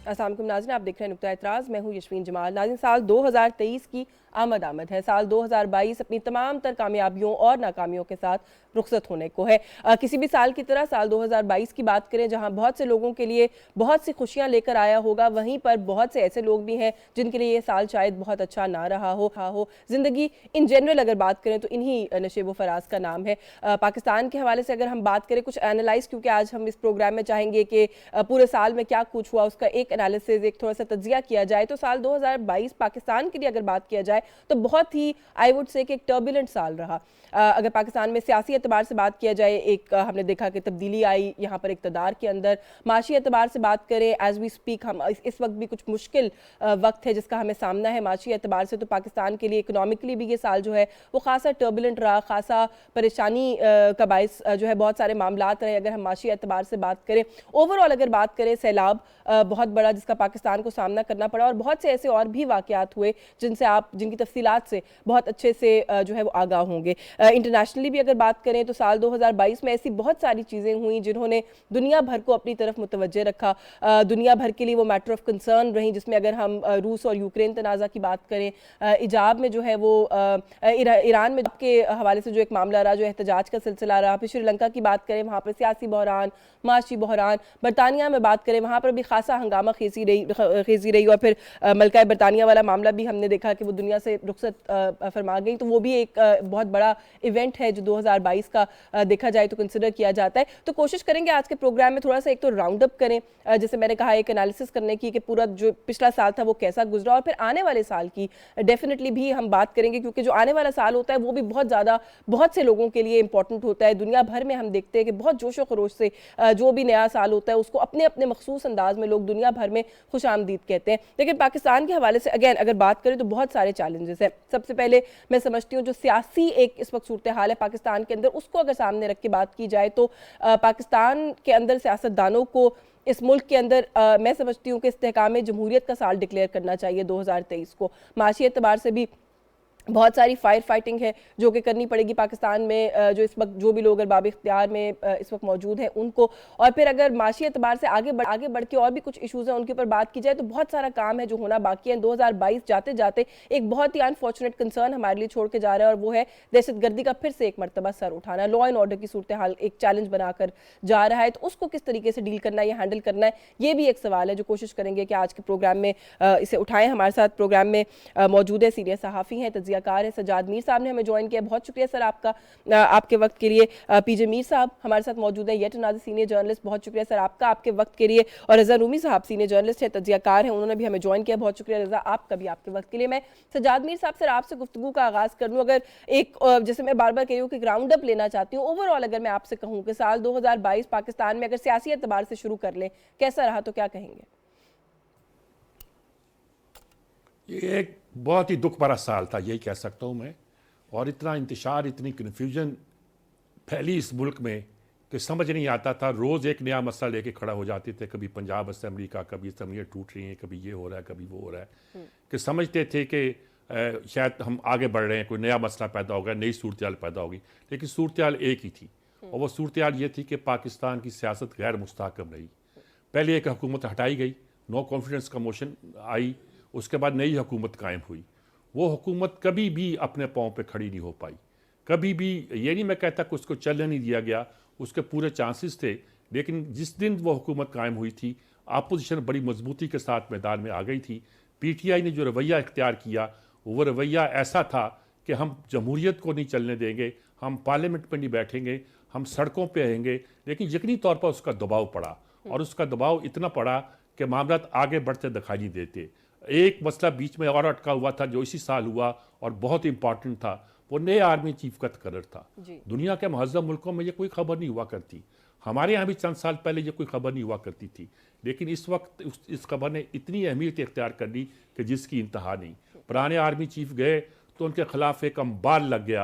अस्सलाम वालेकुम नाज़रीन, आप देख रहे हैं नुक्ता एतराज़। मैं हूँ यशवीन जमाल। नाज़रीन, साल 2023 की आमद है। साल 2022 अपनी तमाम तर कामयाबियों और नाकामियों के साथ रुखसत होने को है। किसी भी साल की तरह साल 2022 की बात करें जहाँ बहुत से लोगों के लिए बहुत सी खुशियाँ लेकर आया होगा, वहीं पर बहुत से ऐसे लोग भी हैं जिनके लिए ये साल शायद बहुत अच्छा ना रहा हो। ज़िंदगी इन जनरल अगर बात करें तो इन्हीं नशेब व फराज का नाम है। पाकिस्तान के हवाले से अगर हम बात करें, कुछ एनालाइज, क्योंकि आज हम इस प्रोग्राम में चाहेंगे कि पूरे साल में क्या कुछ हुआ उसका एक एनालिसिस, एक थोड़ा सा तज्जिया किया जाए। तो साल 2022 पाकिस्तान के लिए अगर बात किया जाए तो बहुत ही आई वुड से कि एक टर्बुलेंट साल रहा। अगर पाकिस्तान में सियासी एतबार से बात किया जाए, एक हमने देखा कि तब्दीली आई यहाँ पर इक़्तिदार के अंदर। माशी एतबार से बात करें, एज वी स्पीक हम इस वक्त भी कुछ मुश्किल वक्त है जिसका हमें सामना है। माशी एतबार से तो पाकिस्तान के लिए इकनॉमिकली भी ये साल जो है वो खासा टर्बुलेंट रहा, खासा परेशानी का बायस जो है बहुत सारे मामलात रहे। अगर हम माशी एतबार से बात करें, ओवरऑल अगर बात करें, सैलाब बहुत बड़ा जिसका पाकिस्तान को सामना करना पड़ा, और बहुत से ऐसे और भी वाक़यात हुए जिनकी तफसीलात से बहुत अच्छे से जो है वो आगाह होंगे। इंटरनेशनली भी अगर बात करें तो साल 2022 में ऐसी बहुत सारी चीज़ें हुई जिन्होंने दुनिया भर को अपनी तरफ मुतवज्जे रखा। दुनिया भर के लिए वो मैटर ऑफ कंसर्न रही, जिसमें अगर हम रूस और यूक्रेन तनाज़ा की बात करें, इजाब में जो है वो ईरान में के हवाले से जो एक मामला रहा, जो एहतजाज का सिलसिला रहा। फिर श्रीलंका की बात करें, वहाँ पर सियासी बहरान, माशी बहरान। बरतानिया में बात करें, वहाँ पर भी खासा हंगामा खेजी रही। और फिर मलका बरतानिया वाला मामला भी हमने देखा कि वो दुनिया से रुखसत फरमा गई। तो वो भी एक बहुत बड़ा इवेंट है जो 2022 का देखा जाए तो कंसिडर किया जाता है। तो कोशिश करेंगे आज के प्रोग्राम में थोड़ा सा एक तो राउंड अप करें, जैसे मैंने कहा, एक एनालिसिस करने की कि पूरा जो पिछला साल था वो कैसा गुजरा, और फिर आने वाले साल की डेफिनेटली भी हम बात करेंगे, क्योंकि जो आने वाला साल होता है वो भी बहुत ज़्यादा बहुत से लोगों के लिए इंपॉर्टेंट होता है। दुनिया भर में हम देखते हैं कि बहुत जोशो खरोश से जो भी नया साल होता है उसको अपने अपने मखसूस अंदाज में लोग दुनिया भर में खुश आमदीद कहते हैं। लेकिन पाकिस्तान के हवाले से अगेन अगर बात करें तो बहुत सारे चैलेंजेस हैं। सबसे पहले मैं समझती हूँ जो सियासी एक इस वक्त सूरत हाल है पाकिस्तान के अंदर, उसको अगर सामने रख के बात की जाए तो पाकिस्तान के अंदर सियासतदानों को इस मुल्क के अंदर मैं समझती हूँ कि इस्तेहकाम जमहूरियत का साल डिक्लेयर करना चाहिए 2023 को। माशी एतबार से भी बहुत सारी फायर फाइटिंग है जो कि करनी पड़ेगी पाकिस्तान में, जो इस वक्त जो भी लोग अरबाब इख्तियार में इस वक्त मौजूद हैं उनको। और फिर अगर माशी एतबार से आगे बढ़ के और भी कुछ इशूज़ हैं उनके ऊपर बात की जाए तो बहुत सारा काम है जो होना बाकी है। 2022 जाते जाते एक बहुत ही अनफॉर्चुनेट कंसर्न हमारे लिए छोड़ के जा रहा है, और वो है दहशतगर्दी का फिर से एक मरतबा सर उठाना। लॉ एंड ऑर्डर की सूरत हाल एक चैलेंज बनाकर जा रहा है, तो उसको किस तरीके से डील करना है या हैंडल करना है, ये भी एक सवाल है जो कोशिश करेंगे कि आज के प्रोग्राम में इसे उठाएं। हमारे साथ प्रोग्राम में मौजूद है सीनियर सहाफ़ी हैं, तज्जियाकार है सजाद मीर साहब ने हमें ज्वाइन किया। बहुत शुक्रिया सर आपका, आपके वक्त के लिए। पीजे मीर साहब हमारे साथ मौजूद हैं, येट अनदर सीनियर जर्नलिस्ट। बहुत शुक्रिया सर आपका, आपके वक्त के लिए। और रज़ा रूमी साहब सीनियर जर्नलिस्ट है, तज्जियाकार हैं, उन्होंने भी हमें ज्वाइन किया। बहुत शुक्रिया रज़ा आपका भी, आपके वक्त के लिए। मैं सजाद मीर साहब सर आपसे गुफ्तगू का आगाज़ कर लूँ। अगर एक जैसे मैं बार बार कह रही हूँ कि राउंड अप लेना चाहती हूँ, ओवरऑल अगर मैं आपसे कहूँ कि साल 2022 पाकिस्तान में अगर सियासी एतबार से शुरू कर लें कैसा रहा, तो क्या कहेंगे? ये एक बहुत ही दुख भरा साल था, यही कह सकता हूँ मैं। और इतना इंतशार, इतनी कन्फ्यूजन फैली इस मुल्क में कि समझ नहीं आता था। रोज़ एक नया मसला लेके खड़ा हो जाते थे, कभी पंजाब असम्बली का, कभी असम्बलियाँ टूट रही हैं, कभी ये हो रहा है, कभी वो हो रहा है। कि समझते थे कि शायद हम आगे बढ़ रहे हैं, कोई नया मसला पैदा होगा, नई सूरत हाल पैदा होगी। लेकिन सूरत हाल एक ही थी, और वो सूरत हाल ये थी कि पाकिस्तान की सियासत गैर मुस्तहकम रही। पहले एक हुकूमत हटाई गई, नो कॉन्फिडेंस का मोशन आई, उसके बाद नई हुकूमत कायम हुई। वो हुकूमत कभी भी अपने पाँव पे खड़ी नहीं हो पाई। कभी भी ये नहीं मैं कहता कि उसको चलने नहीं दिया गया, उसके पूरे चांसेस थे। लेकिन जिस दिन वो हुकूमत कायम हुई थी, अपोजिशन बड़ी मजबूती के साथ मैदान में आ गई थी। पीटीआई ने जो रवैया इख्तियार किया, वो रवैया ऐसा था कि हम जमहूरियत को नहीं चलने देंगे, हम पार्लियामेंट में नहीं बैठेंगे, हम सड़कों पर रहेंगे। लेकिन यकीनी तौर पर उसका दबाव पड़ा, और उसका दबाव इतना पड़ा कि मामला आगे बढ़ते दिखाई नहीं देते। एक मसला बीच में और अटका हुआ था जो इसी साल हुआ और बहुत इंपॉर्टेंट था, वो नए आर्मी चीफ का तकर्रर था। दुनिया के महज़्ज़ब मुल्कों में ये कोई खबर नहीं हुआ करती। हमारे यहाँ भी चंद साल पहले ये कोई खबर नहीं हुआ करती थी, लेकिन इस वक्त इस खबर ने इतनी अहमियत इख्तियार कर ली कि जिसकी इंतहा नहीं। पुराने आर्मी चीफ गए तो उनके खिलाफ एक अम्बाल लग गया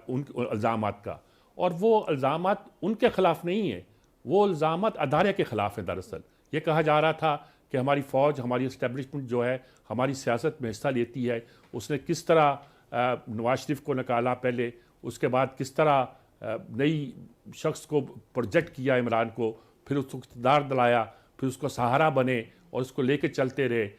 उन इल्ज़ामात का, और वो इल्ज़ामात उनके खिलाफ नहीं है, वो इल्ज़ामात अदारे के खिलाफ है। दरअसल ये कहा जा रहा था कि हमारी फ़ौज, हमारी इस्टेब्लिशमेंट जो है हमारी सियासत में हिस्सा लेती है। उसने किस तरह नवाज शरीफ को निकाला पहले, उसके बाद किस तरह नई शख्स को प्रोजेक्ट किया इमरान को, फिर उसको इक़्तिदार दिलाया, फिर उसको सहारा बने, और उसको लेके चलते रहे,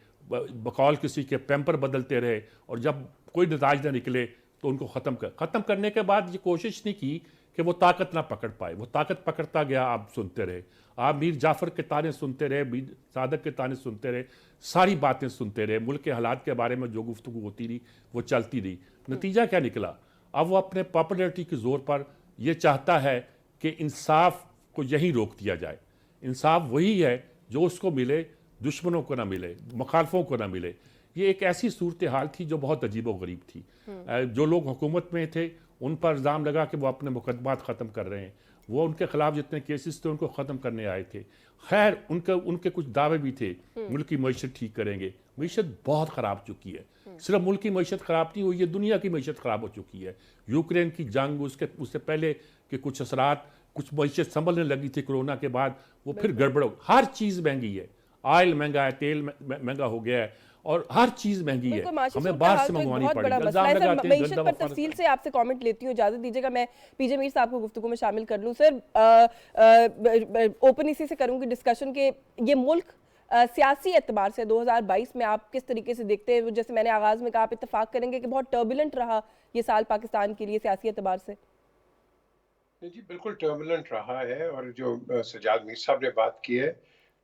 बकौल किसी के पैम्पर बदलते रहे, और जब कोई नताज ना निकले तो उनको ख़त्म करने के बाद ये कोशिश नहीं की कि वो ताकत ना पकड़ पाए। वो ताकत पकड़ता गया, आप सुनते रहे, आप मीर जाफ़र के ताने सुनते रहे, मीर सादक के ताने सुनते रहे, सारी बातें सुनते रहे, मुल्क के हालात के बारे में जो गुफ्तगू होती रही वो चलती रही। नतीजा क्या निकला? अब वो अपने पॉपुलैरिटी के ज़ोर पर ये चाहता है कि इंसाफ को यहीं रोक दिया जाए। इंसाफ वही है जो उसको मिले, दुश्मनों को ना मिले, मुखालफों को ना मिले। ये एक ऐसी सूरत हाल थी जो बहुत अजीब व गरीब थी। जो लोग हुकूमत में थे उन पर इल्ज़ाम लगा कि वो अपने मुकदमात ख़त्म कर रहे हैं, वो उनके खिलाफ जितने केसेस थे उनको ख़त्म करने आए थे। खैर उनके कुछ दावे भी थे, मुल्क की मईशत ठीक करेंगे। मईशत बहुत ख़राब हो चुकी है। सिर्फ मुल्क की मईशत ख़राब नहीं हुई है, दुनिया की मईशत ख़राब हो चुकी है। यूक्रेन की जंग, उससे पहले के कुछ असरात, कुछ मईशत संभलने लगी थी कोरोना के बाद, वो फिर गड़बड़ हो। हर चीज़ महंगी है, ऑयल महंगा है, तेल महंगा हो गया है, और हर चीज़ महंगी है, हमें बाहर से मंगवानी पड़ेगी। इल्ज़ाम लगाते हैं मईशत पर तफसील से आपसे कमेंट लेती हूँ, इजाजत दीजिएगा मैं पीजे मीर साहब को गुफ्तगू में शामिल कर लूँ। सर, ओपन इसी से करूँगी डिस्कशन के ये मुल्क सियासी एतबार से 2022 में आप किस तरीके से देखते हैं? जैसे मैंने आगाज में कहा, आप इत्तेफाक करेंगे कि बहुत टर्बुलेंट रहा ये साल पाकिस्तान के लिए सियासी एतबार से? जी बिल्कुल टर्बुलेंट रहा है, और जो सजाद मीर साहब ने बात की है,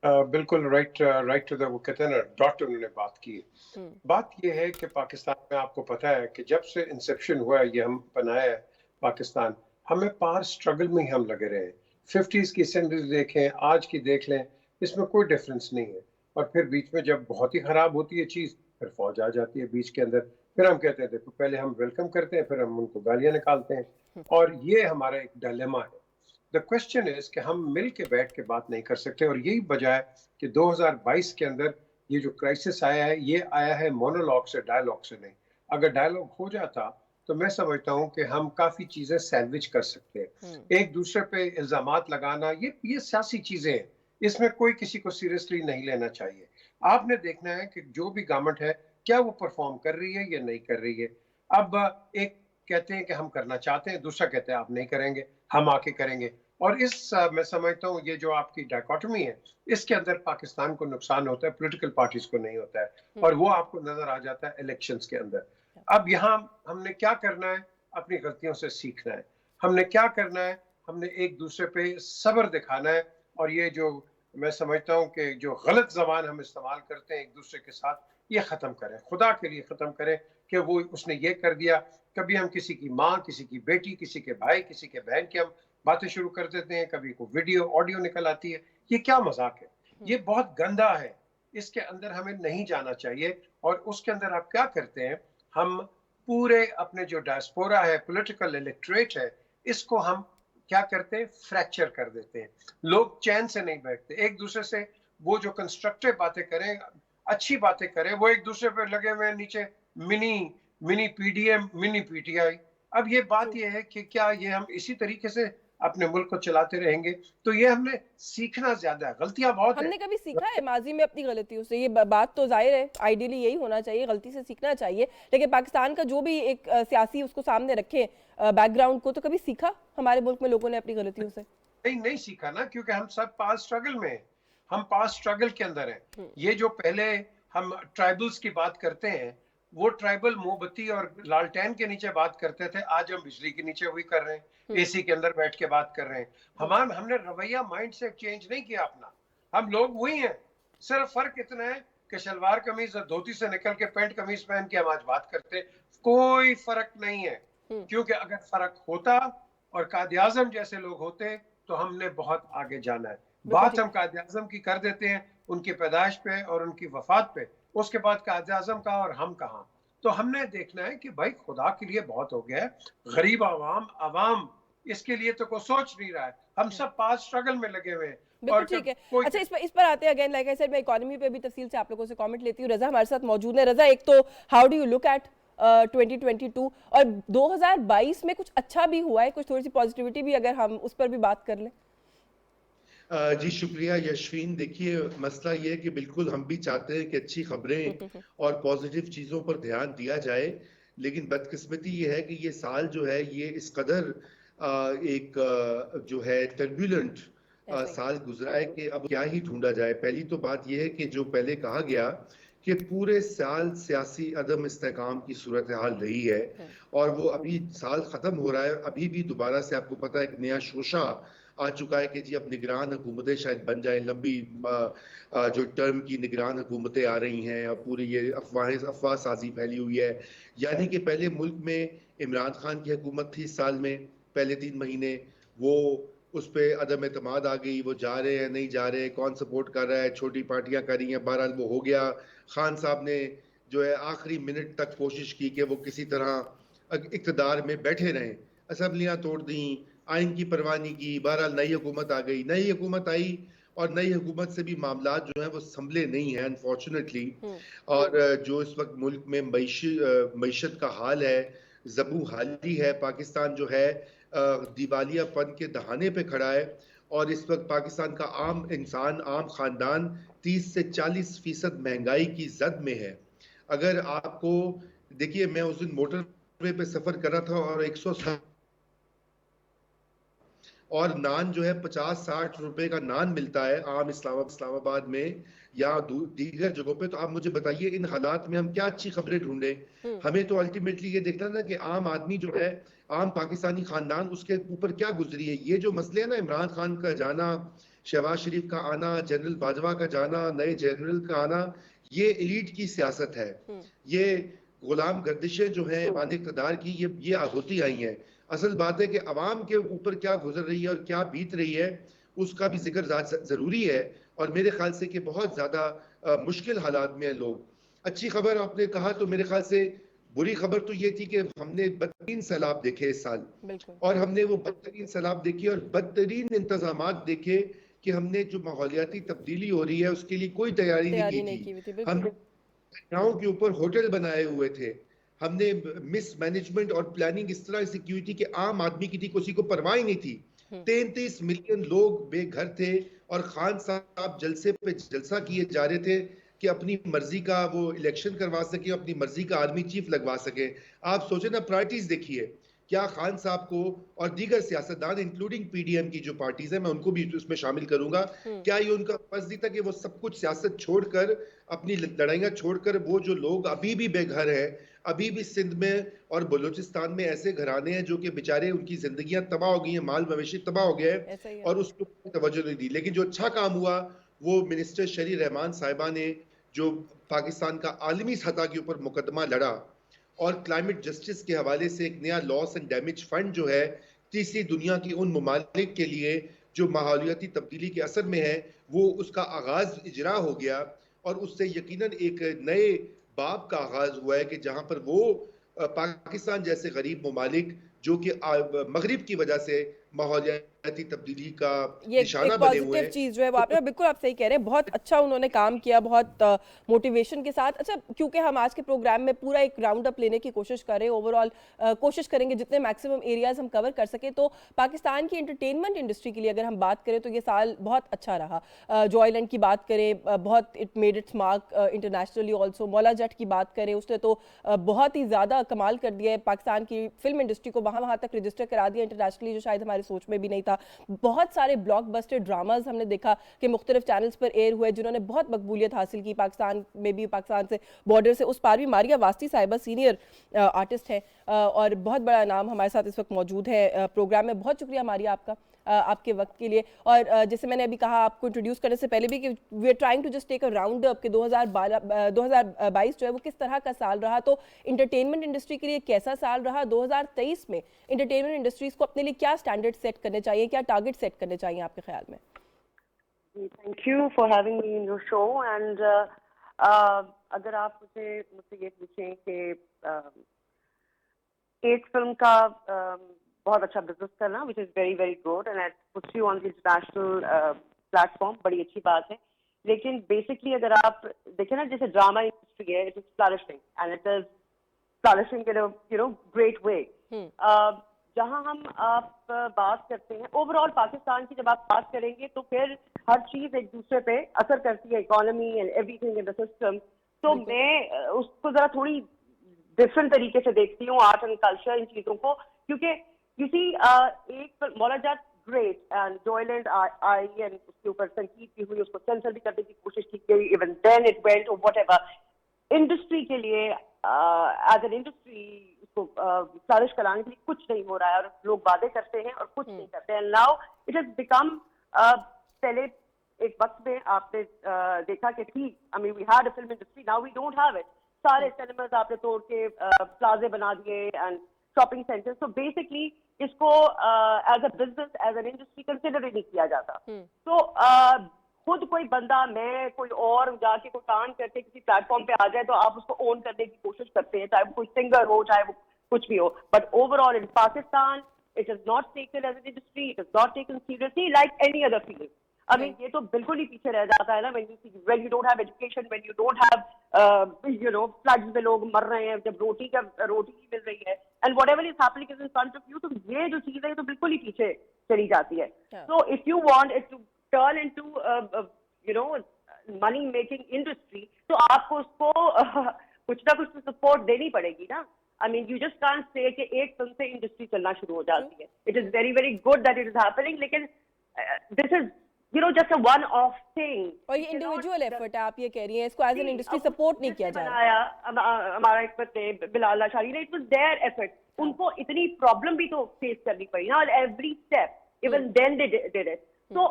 बिल्कुल राइट टू द, वो कहते हैं ना, डॉट, उन्होंने बात की है। बात ये है कि पाकिस्तान में आपको पता है कि जब से इंसेप्शन हुआ है, ये हम बनाया है पाकिस्तान, हमें पार स्ट्रगल में ही हम लगे रहे हैं। 50s की असेंबली देखें, आज की देख लें, इसमें कोई डिफरेंस नहीं है। और फिर बीच में जब बहुत ही खराब होती है चीज, फिर फौज आ जाती है बीच के अंदर, फिर हम कहते हैं देखो, पहले हम वेलकम करते हैं, फिर हम उनको गालियां निकालते हैं। और ये हमारा एक डायलेमा है। द क्वेश्चन इज कि हम मिल के बैठ के बात नहीं कर सकते, और यही वजह है कि 2022 के अंदर ये जो क्राइसिस आया है, ये आया है मोनोलॉग से, डायलॉग से नहीं। अगर डायलॉग हो जाता तो मैं समझता हूं कि हम काफी चीजें सैल्वेज कर सकते हैं। एक दूसरे पे इल्जामात लगाना, ये सियासी चीजें हैं, इसमें कोई किसी को सीरियसली नहीं लेना चाहिए। आपने देखना है कि जो भी गवर्नमेंट है, क्या वो परफॉर्म कर रही है या नहीं कर रही है। अब एक कहते हैं कि हम करना चाहते हैं, दूसरा कहते हैं आप नहीं करेंगे, हम आके करेंगे। और मैं समझता हूँ ये जो आपकी डायकोटमी है, इसके अंदर पाकिस्तान को नुकसान होता है, पॉलिटिकल पार्टीज को नहीं होता है, और वो आपको नजर आ जाता है इलेक्शंस के अंदर। अब यहाँ हमने क्या करना है? अपनी गलतियों से सीखना है। हमने क्या करना है? हमने एक दूसरे पे सब्र दिखाना है, और ये जो मैं समझता हूँ कि जो गलत जबान हम इस्तेमाल करते हैं एक दूसरे के साथ, ये खत्म करें, खुदा के लिए खत्म करें कि वो उसने ये कर दिया। कभी हम किसी की माँ, किसी की बेटी, किसी के भाई, किसी के बहन की हम बातें शुरू कर देते हैं, कभी को वीडियो ऑडियो निकल आती है। ये क्या मजाक है? ये बहुत गंदा है, इसके अंदर हमें नहीं जाना चाहिए। और उसके अंदर आप क्या करते हैं, हम पूरे अपने जो डायस्पोरा है, पॉलिटिकल इलेक्ट्रेट है, इसको हम क्या करते हैं, फ्रैक्चर कर देते हैं। लोग चैन से नहीं बैठते एक दूसरे से, वो जो कंस्ट्रक्टिव बातें करें, अच्छी बातें करें, वो एक दूसरे पर लगे हुए नीचे mini mini PDM, mini PTI. अब ये बात ये है कि क्या ये हम इसी तरीके से अपने मुल्क को चलाते रहेंगे? तो ये हमने सीखना ज्यादा है, गलतियां बहुत हमने कभी सीखा है माजी में अपनी गलतियों से? ये बात तो जाहिर है, आइडियली यही होना चाहिए, गलती से सीखना चाहिए। लेकिन पाकिस्तान का जो भी एक सियासी उसको सामने रखे बैकग्राउंड को, तो कभी सीखा हमारे मुल्क में लोगों ने अपनी गलतियों से? नहीं सीखा ना, क्योंकि हम सब पास स्ट्रगल में हैं, हम पास स्ट्रगल के अंदर हैं। ये जो पहले हम ट्राइबल्स की बात करते हैं, वो ट्राइबल मोमबत्ती और लालटेन के नीचे बात करते थे, आज हम बिजली के नीचे हुई कर रहे हैं, एसी के अंदर बैठ के बात कर रहे हैं। हमने रवैया माइंड से चेंज नहीं किया अपना, हम लोग वही हैं। सिर्फ फर्क इतना है कि शलवार कमीज और धोती से निकल के पैंट कमीज पहन के हम आज बात करते, कोई फर्क नहीं है। क्योंकि अगर फर्क होता और कायदे आजम जैसे लोग होते तो हमने बहुत आगे जाना है। बात हम कायदे आजम की कर देते हैं, उनकी पैदाइश पे और उनकी वफात पे, उसके बाद कायदे आजम का और हम कहाँ। तो हमने देखना है कि भाई खुदा के लिए बहुत हो गया है, गरीब आवाम इसके लिए तो कोई सोच नहीं रहा है। हम सब पास स्ट्रगल में लगे हुए हैं। बिल्कुल ठीक है। अच्छा, इस पर आते हैं अगेन, लाइक आई सेड, मैं इकोनॉमी पे भी तफसील से आप लोगों से कमेंट लेती हूँ। रजा हमारे साथ मौजूद है। रजा, एक तो how do you look at 2022 और 2022 में कुछ अच्छा भी हुआ है, कुछ थोड़ी सी पॉजिटिविटी भी, अगर हम उस पर भी बात कर लें। जी शुक्रिया यशवीन। देखिए मसला ये है कि बिल्कुल हम भी चाहते हैं कि अच्छी खबरें और पॉजिटिव चीज़ों पर ध्यान दिया जाए, लेकिन बदकिस्मती ये है कि ये साल जो है ये इस कदर एक जो है टर्बुलेंट ऐसा ही। साल गुजरा है कि अब क्या ही ढूंढा जाए। पहली तो बात यह है कि जो पहले कहा गया कि पूरे साल सियासी अदम इस्तेकाम की सूरत हाल रही है, और वो अभी साल खत्म हो रहा है, अभी भी दोबारा से आपको पता है एक नया शोशा आ चुका है कि जी अब निगरान हुकूमतें शायद बन जाए, लंबी जो टर्म की निगरान हुकूमतें आ रही हैं, और पूरी ये अफवाह साजी फैली हुई है। यानी कि पहले मुल्क में इमरान खान की हुकूमत थी, साल में पहले 3 महीने वो उस पर अदम एतमाद आ गई, वो जा रहे हैं नहीं जा रहे, कौन सपोर्ट कर रहा है, छोटी पार्टियां कर रही हैं, बहरहाल वो हो गया। खान साहब ने जो है आखिरी मिनट तक कोशिश की कि वो किसी तरह इक़्तिदार में बैठे रहें, असम्बलियां तोड़ दी, आइन की परवाह नहीं की, बहरहाल नई हुकूमत आ गई। नई हुकूमत आई और नई हुकूमत से भी मामला जो है वो संभले नहीं हैं अनफॉर्चुनेटली। और जो इस वक्त मुल्क में मईशत का हाल है, जबू हाली है, पाकिस्तान जो है दिवालियापन के दहाने पे खड़ा है। और इस वक्त पाकिस्तान का आम इंसान, आम खानदान 30 से 40% महंगाई की जद में है। अगर आपको देखिए, मैं उस दिन मोटरवे पे सफर कर रहा था और 160 और नान जो है 50-60 रुपए का नान मिलता है आम इस्लामाबाद में या दीगर जगहों पे। तो आप मुझे बताइए इन हालात में हम क्या अच्छी खबरें ढूंढें? हमें तो अल्टीमेटली ये देखना ना कि आम आदमी जो है, आम पाकिस्तानी खानदान, उसके ऊपर क्या गुजरी है। ये जो मसले है ना, इमरान खान का जाना, शहबाज शरीफ का आना, जनरल बाजवा का जाना, नए जनरल का आना, ये एलीट की सियासत है। ये गुलाम गर्दिशें जो हैं मालिक इक़्तिदार की, ये होती आई हैं। असल बात है कि अवाम के ऊपर क्या गुजर रही है और क्या बीत रही है, उसका भी जिक्र जरूरी है। और मेरे ख्याल से कि बहुत ज्यादा मुश्किल हालात में है लोग। अच्छी खबर आपने कहा तो मेरे ख्याल से बुरी खबर तो ये थी कि हमने बदतरीन सैलाब देखे इस साल, बिल्कुल। और हमने वो बदतरीन सैलाब देखी और बदतरीन इंतजामात देखे कि हमने जो माहौलियाती तब्दीली हो रही है उसके लिए कोई तैयारी नहीं तैयारी की नहीं थी। की हुई थी, बिल्कुल। हमने गाँव के ऊपर होटल बनाए हुए थे, हमने मिस मैनेजमेंट और प्लानिंग इस तरह से की थी कि आम आदमी की थी, किसी को परवाह ही नहीं थी। 33 मिलियन लोग बेघर थे और खान साहब जलसे पे जलसा किए जा रहे थे कि अपनी मर्जी का वो इलेक्शन करवा सके, अपनी मर्जी का आर्मी चीफ लगवा सके। आप सोचे ना, प्रायोरिटीज देखिए, क्या खान साहब को और दीगर सियासतदान इंक्लूडिंग पीडीएम की जो पार्टीज है, मैं उनको भी उसमें शामिल करूंगा, क्या ये उनका फर्ज नहीं था कि वो सब कुछ सियासत छोड़कर, अपनी लड़ाइयां छोड़कर, वो जो लोग अभी भी बेघर हैं, अभी भी सिंध में और बलूचिस्तान में ऐसे घराने हैं जो कि बेचारे उनकी जिंदगियां तबाह हो गई हैं, माल मवेशी तबाह हो गया है, ऐसा ही है। और उसको तवज्जो नहीं दी। लेकिन जो अच्छा काम हुआ वो मिनिस्टर शरी रहमान साहिबा ने, जो पाकिस्तान का आलमी सतह के ऊपर मुकदमा लड़ा और क्लाइमेट जस्टिस के हवाले से एक नया लॉस एंड डैमेज फंड जो है तीसरी दुनिया की उन ममालिक के लिए जो माहौलियाती तब्दीली के असर में है, वो उसका आगाज इजरा हो गया। और उससे यकीनन एक नए बाब का आगाज हुआ है कि जहां पर वो पाकिस्तान जैसे गरीब ममालिक जो कि मगरिब की वजह से माहौलियाती तब्दीली का ये निशाना एक बने हुए पॉजिटिव हैं, चीज जो है वो आपने, तो बिल्कुल आप सही कह रहे हैं, बहुत अच्छा उन्होंने काम किया, बहुत मोटिवेशन के साथ। अच्छा, क्योंकि हम आज के प्रोग्राम में पूरा एक राउंड अप लेने की कोशिश कर रहे हैं, ओवरऑल कोशिश करेंगे जितने मैक्सिमम एरियाज हम कवर कर सके, तो पाकिस्तान की एंटरटेनमेंट इंडस्ट्री के लिए अगर हम बात करें तो ये साल बहुत अच्छा रहा। जॉयलैंड की बात करें, बहुत it made it's mark internationally also. Maula Jatt की बात करें, उसने तो बहुत ही ज़्यादा कमाल कर दिया है पाकिस्तान की फिल्म इंडस्ट्री को, वहाँ तक रजिस्टर करा दिया इंटरनेशनली, जो शायद हमारी सोच में भी नहीं था। बहुत सारे ब्लॉकबस्टर ड्रामाज हमने देखा कि मुख्तलिफ चैनल्स पर एयर हुए, जिन्होंने बहुत मकबूलियत हासिल की पाकिस्तान में भी, पाकिस्तान से बॉर्डर से उस पार भी। मारिया वास्ती साहिबा सीनियर आर्टिस्ट हैं और बहुत बड़ा नाम हमारे साथ इस वक्त मौजूद है प्रोग्राम में। बहुत शुक्रिया मारिया आपका, आपके वक्त के लिए। और जैसे मैंने अभी कहा आपको इंट्रोड्यूस करने से पहले भी कि we are trying to just take a round up कि 2022 जो है वो किस तरह का साल रहा, तो इंटरटेनमेंट इंडस्ट्री के लिए कैसा साल रहा। 2023 में इंटरटेनमेंट इंडस्ट्रीज को अपने लिए क्या स्टैंडर्ड सेट करने चाहिए, क्या टारगेट सेट करने चाहिए आपके ख्याल में? Thank you for having me in your show. And अगर आप मुझसे ये पूछें कि एक फिल्म का बहुत अच्छा बिजनेस करना, which is very very good and it puts you on the international platform, बड़ी अच्छी बात है। लेकिन बेसिकली अगर आप देखें ना, जैसे ड्रामा इंडस्ट्री है, it is flourishing and it is flourishing in a great way. जहां हम आप बात करते हैं ओवरऑल पाकिस्तान की, जब आप बात करेंगे तो फिर हर चीज एक दूसरे पे असर करती है, economy and everything in the system. तो मैं उसको जरा थोड़ी डिफरेंट तरीके से देखती हूँ, आर्ट एंड कल्चर, इन चीजों को, क्योंकि किसी एक Maula Jatt great. And Joyland I and उसके ऊपर तनकीद भी हुई, उसको सेंसर भी करने की कोशिश की गई. Even then it went or whatever. Industry के लिए एज एन इंडस्ट्री उसको फ्लरिश कराने के लिए कुछ नहीं हो रहा है, और लोग वादे करते हैं और कुछ नहीं करते हैं. नाउ इट हैज बिकम, पहले एक वक्त में आपने देखा कि ठीक, I mean we had a film industry, now we don't have it. सारे सिनेमाज आपने तोड़ के प्लाजे बना दिए एंड शॉपिंग सेंटर्स. तो बेसिकली इसको as a business, as an industry consider ही नहीं किया जाता. तो खुद कोई बंदा, मैं कोई और जाके कोई काम करके किसी प्लेटफॉर्म पे आ जाए तो आप उसको ओन करने की कोशिश करते हैं, चाहे वो कोई सिंगर हो, चाहे वो कुछ भी हो. But overall in Pakistan it is not taken as an industry, it is not taken seriously like any other field. I mean ये तो बिल्कुल ही पीछे रह जाता है ना, when you don't have education, when you don't have floods में लोग मर रहे हैं, जब रोटी नहीं मिल रही है, and whatever is happening is in front of you. तो ये जो चीज है ये तो बिल्कुल ही पीछे चली जाती है. So if you want it to turn into money making industry, तो आपको उसको कुछ ना कुछ सपोर्ट देनी पड़ेगी ना. I mean, you just can't say कि एक फिल्म से इंडस्ट्री चलना शुरू हो जाती है. It is very very good that it is happening, लेकिन this is just a one off thing. और ये इंडिविजुअल एफर्ट है, आप ये कह रही हैं, इसको एज एन इंडस्ट्री सपोर्ट नहीं किया जा रहा. हमारा एक्सपर्ट थे बिलाल अशारी ने, इट वाज देयर एफर्ट. उनको इतनी प्रॉब्लम भी तो फेस करनी पड़ी ना, every step, even then they did it. तो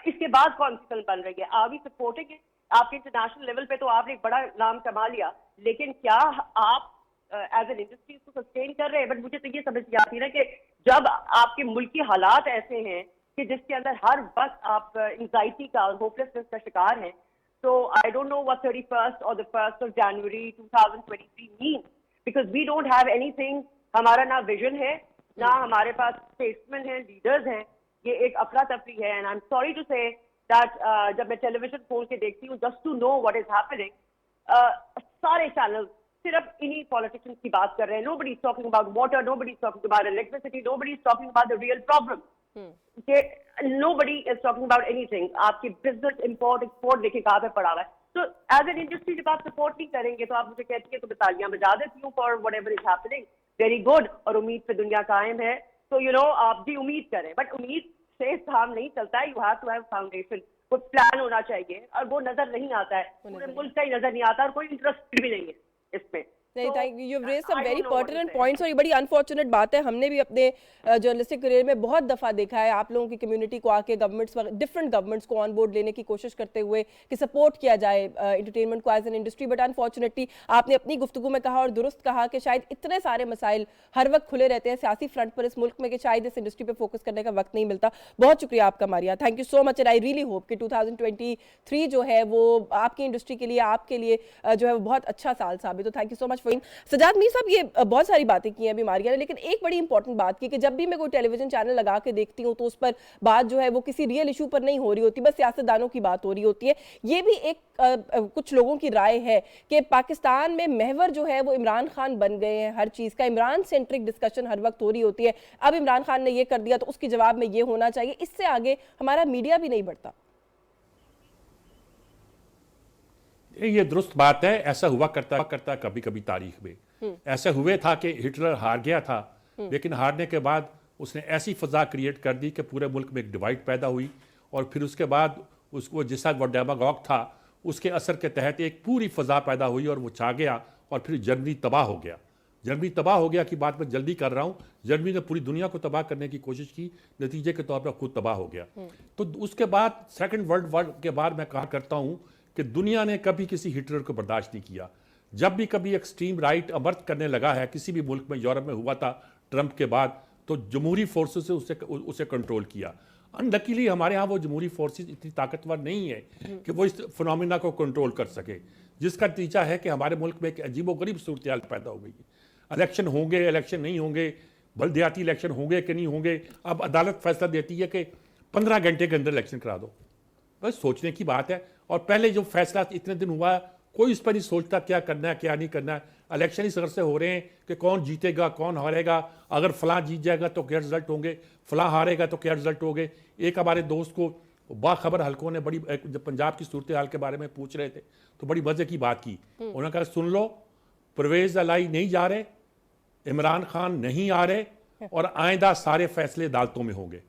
इसके बाद कौन सी फिल्म बन रही है? Are we supporting it? आपके इंटरनेशनल लेवल पे तो आपने एक बड़ा नाम कमा लिया, लेकिन क्या आप एज एन इंडस्ट्री इसको सस्टेन कर रहे हैं? बट मुझे तो ये समझ नहीं आती ना कि जब आपके मुल्क की हालात ऐसे हैं कि जिसके अंदर हर वक्त आप एंजाइटी का और होपलेसनेस का शिकार हैं. तो I don't know what 31st और the 1st of January 2023 means, because we don't have anything. हमारा ना विजन है, ना हमारे पास स्टेट्समैन हैं, लीडर्स हैं. ये एक अफरा तफरी है. And I am sorry to say that जब मैं टेलीविजन खोल के देखती हूँ just to know what is happening, सारे चैनल सिर्फ इन्हीं पॉलिटिशियंस की बात कर रहे हैं. Nobody is talking about water, nobody is talking about electricity, nobody is talking about the real problem. Nobody is talking about anything. आपकी बिजनेस इंपोर्ट एक्सपोर्ट देखिए कहाँ पे पड़ा हुआ है. तो एज एन इंडस्ट्री जब आप सपोर्ट नहीं करेंगे तो आप मुझे कहती है तो मैं तालियां बजा देती हूँ for whatever is happening. Very good. और उम्मीद पे दुनिया कायम है. तो आप भी उम्मीद करें, बट उम्मीद से काम नहीं चलता है. You have to have foundation. कोई प्लान होना चाहिए, और वो नजर नहीं आता है. पूरे मुल्क का ही नजर नहीं आता, और कोई इंटरेस्टेड भी नहीं है इसमें. नहीं, thank you. You raise some very pertinent points. और ये बड़ी अनफॉर्चुनेट बात है. हमने भी अपने जर्नलिस्टिक करियर में बहुत दफ़ा देखा है आप लोगों की कम्युनिटी को आके गवर्नमेंट्स, डिफरेंट गवर्नमेंट्स को ऑन बोर्ड लेने की कोशिश करते हुए कि सपोर्ट किया जाए एंटरटेनमेंट को as an industry. But unfortunately आपने अपनी गुफ्तगू में कहा और दुरुस्त कहा कि शायद इतने सारे मसाइल हर वक्त खुले रहते हैं सियासी फ्रंट पर इस मुल्क में कि शायद इस इंडस्ट्री पर फोकस करने का वक्त नहीं मिलता. बहुत शुक्रिया आपका Maria. Thank you so much. And I really hope कि 2023 जो है वो आपकी इंडस्ट्री के लिए, आपके लिए जो है वो बहुत अच्छा साल साबित हो. Thank you so much for. Sajjad Mir साहब, ये बहुत सारी बातें की हैं अभी मारिया ने, लेकिन एक बड़ी इंपॉर्टेंट बात की कि जब भी मैं कोई टेलीविजन चैनल लगा के देखती हूँ तो उस पर बात जो है वो किसी रियल इशू पर नहीं हो रही होती, बस सियासतदानों की बात हो रही होती है. ये भी एक कुछ लोगों की राय है कि पाकिस्तान में महवर जो है वो इमरान खान बन गए हैं. हर चीज़ का इमरान सेंट्रिक डिस्कशन हर वक्त हो रही होती है. अब इमरान खान ने ये कर दिया तो उसके जवाब में ये होना चाहिए. इससे आगे हमारा मीडिया भी नहीं बढ़ता. ये दुरुस्त बात है. ऐसा हुआ करता कभी कभी तारीख में. ऐसा हुए था कि हिटलर हार गया था, लेकिन हारने के बाद उसने ऐसी फजा क्रिएट कर दी कि पूरे मुल्क में एक डिवाइड पैदा हुई. और फिर उसके बाद उसको जिसका वो डेमागॉग था उसके असर के तहत एक पूरी फजा पैदा हुई और वो छा गया. और फिर जर्मनी तबाह हो गया. जर्मनी तबाह हो गया की बात मैं जल्दी कर रहा हूँ. जर्मनी ने पूरी दुनिया को तबाह करने की कोशिश की, नतीजे के तौर पर खुद तबाह हो गया. तो उसके बाद सेकेंड वर्ल्ड वॉर के बाद मैं कहा करता हूँ कि दुनिया ने कभी किसी हिटलर को बर्दाश्त नहीं किया. जब भी कभी एक्सट्रीम राइट अमर्त करने लगा है किसी भी मुल्क में, यूरोप में हुआ था ट्रंप के बाद, तो जमहूरी फोर्सेस से उसे कंट्रोल किया. अनलकीली हमारे यहाँ वो जमहूरी फोर्सेस इतनी ताकतवर नहीं है कि वो इस फिनोमिना को कंट्रोल कर सके, जिसका नतीजा है कि हमारे मुल्क में एक अजीबोगरीब सूरत हाल पैदा हो गई है. इलेक्शन होंगे, इलेक्शन नहीं होंगे, बल्दियाती इलेक्शन होंगे कि नहीं होंगे, अब अदालत फैसला देती है कि 15 घंटे के अंदर इलेक्शन करा दो. बस सोचने की बात है. और पहले जो फैसला इतने दिन हुआ कोई इस पर नहीं सोचता क्या करना है क्या नहीं करना है. इलेक्शन इस तरह से हो रहे हैं कि कौन जीतेगा कौन हारेगा, अगर फलां जीत जाएगा तो क्या रिजल्ट होंगे, फलां हारेगा तो क्या रिजल्ट होंगे. एक हमारे दोस्त को बाखबर हलकों ने बड़ी, जब पंजाब की सूरत हाल के बारे में पूछ रहे थे तो बड़ी मजे की बात की. उन्होंने कहा सुन लो, परवेज अलाई नहीं जा रहे, इमरान खान नहीं आ रहे, और आइंदा सारे फैसले अदालतों में होंगे.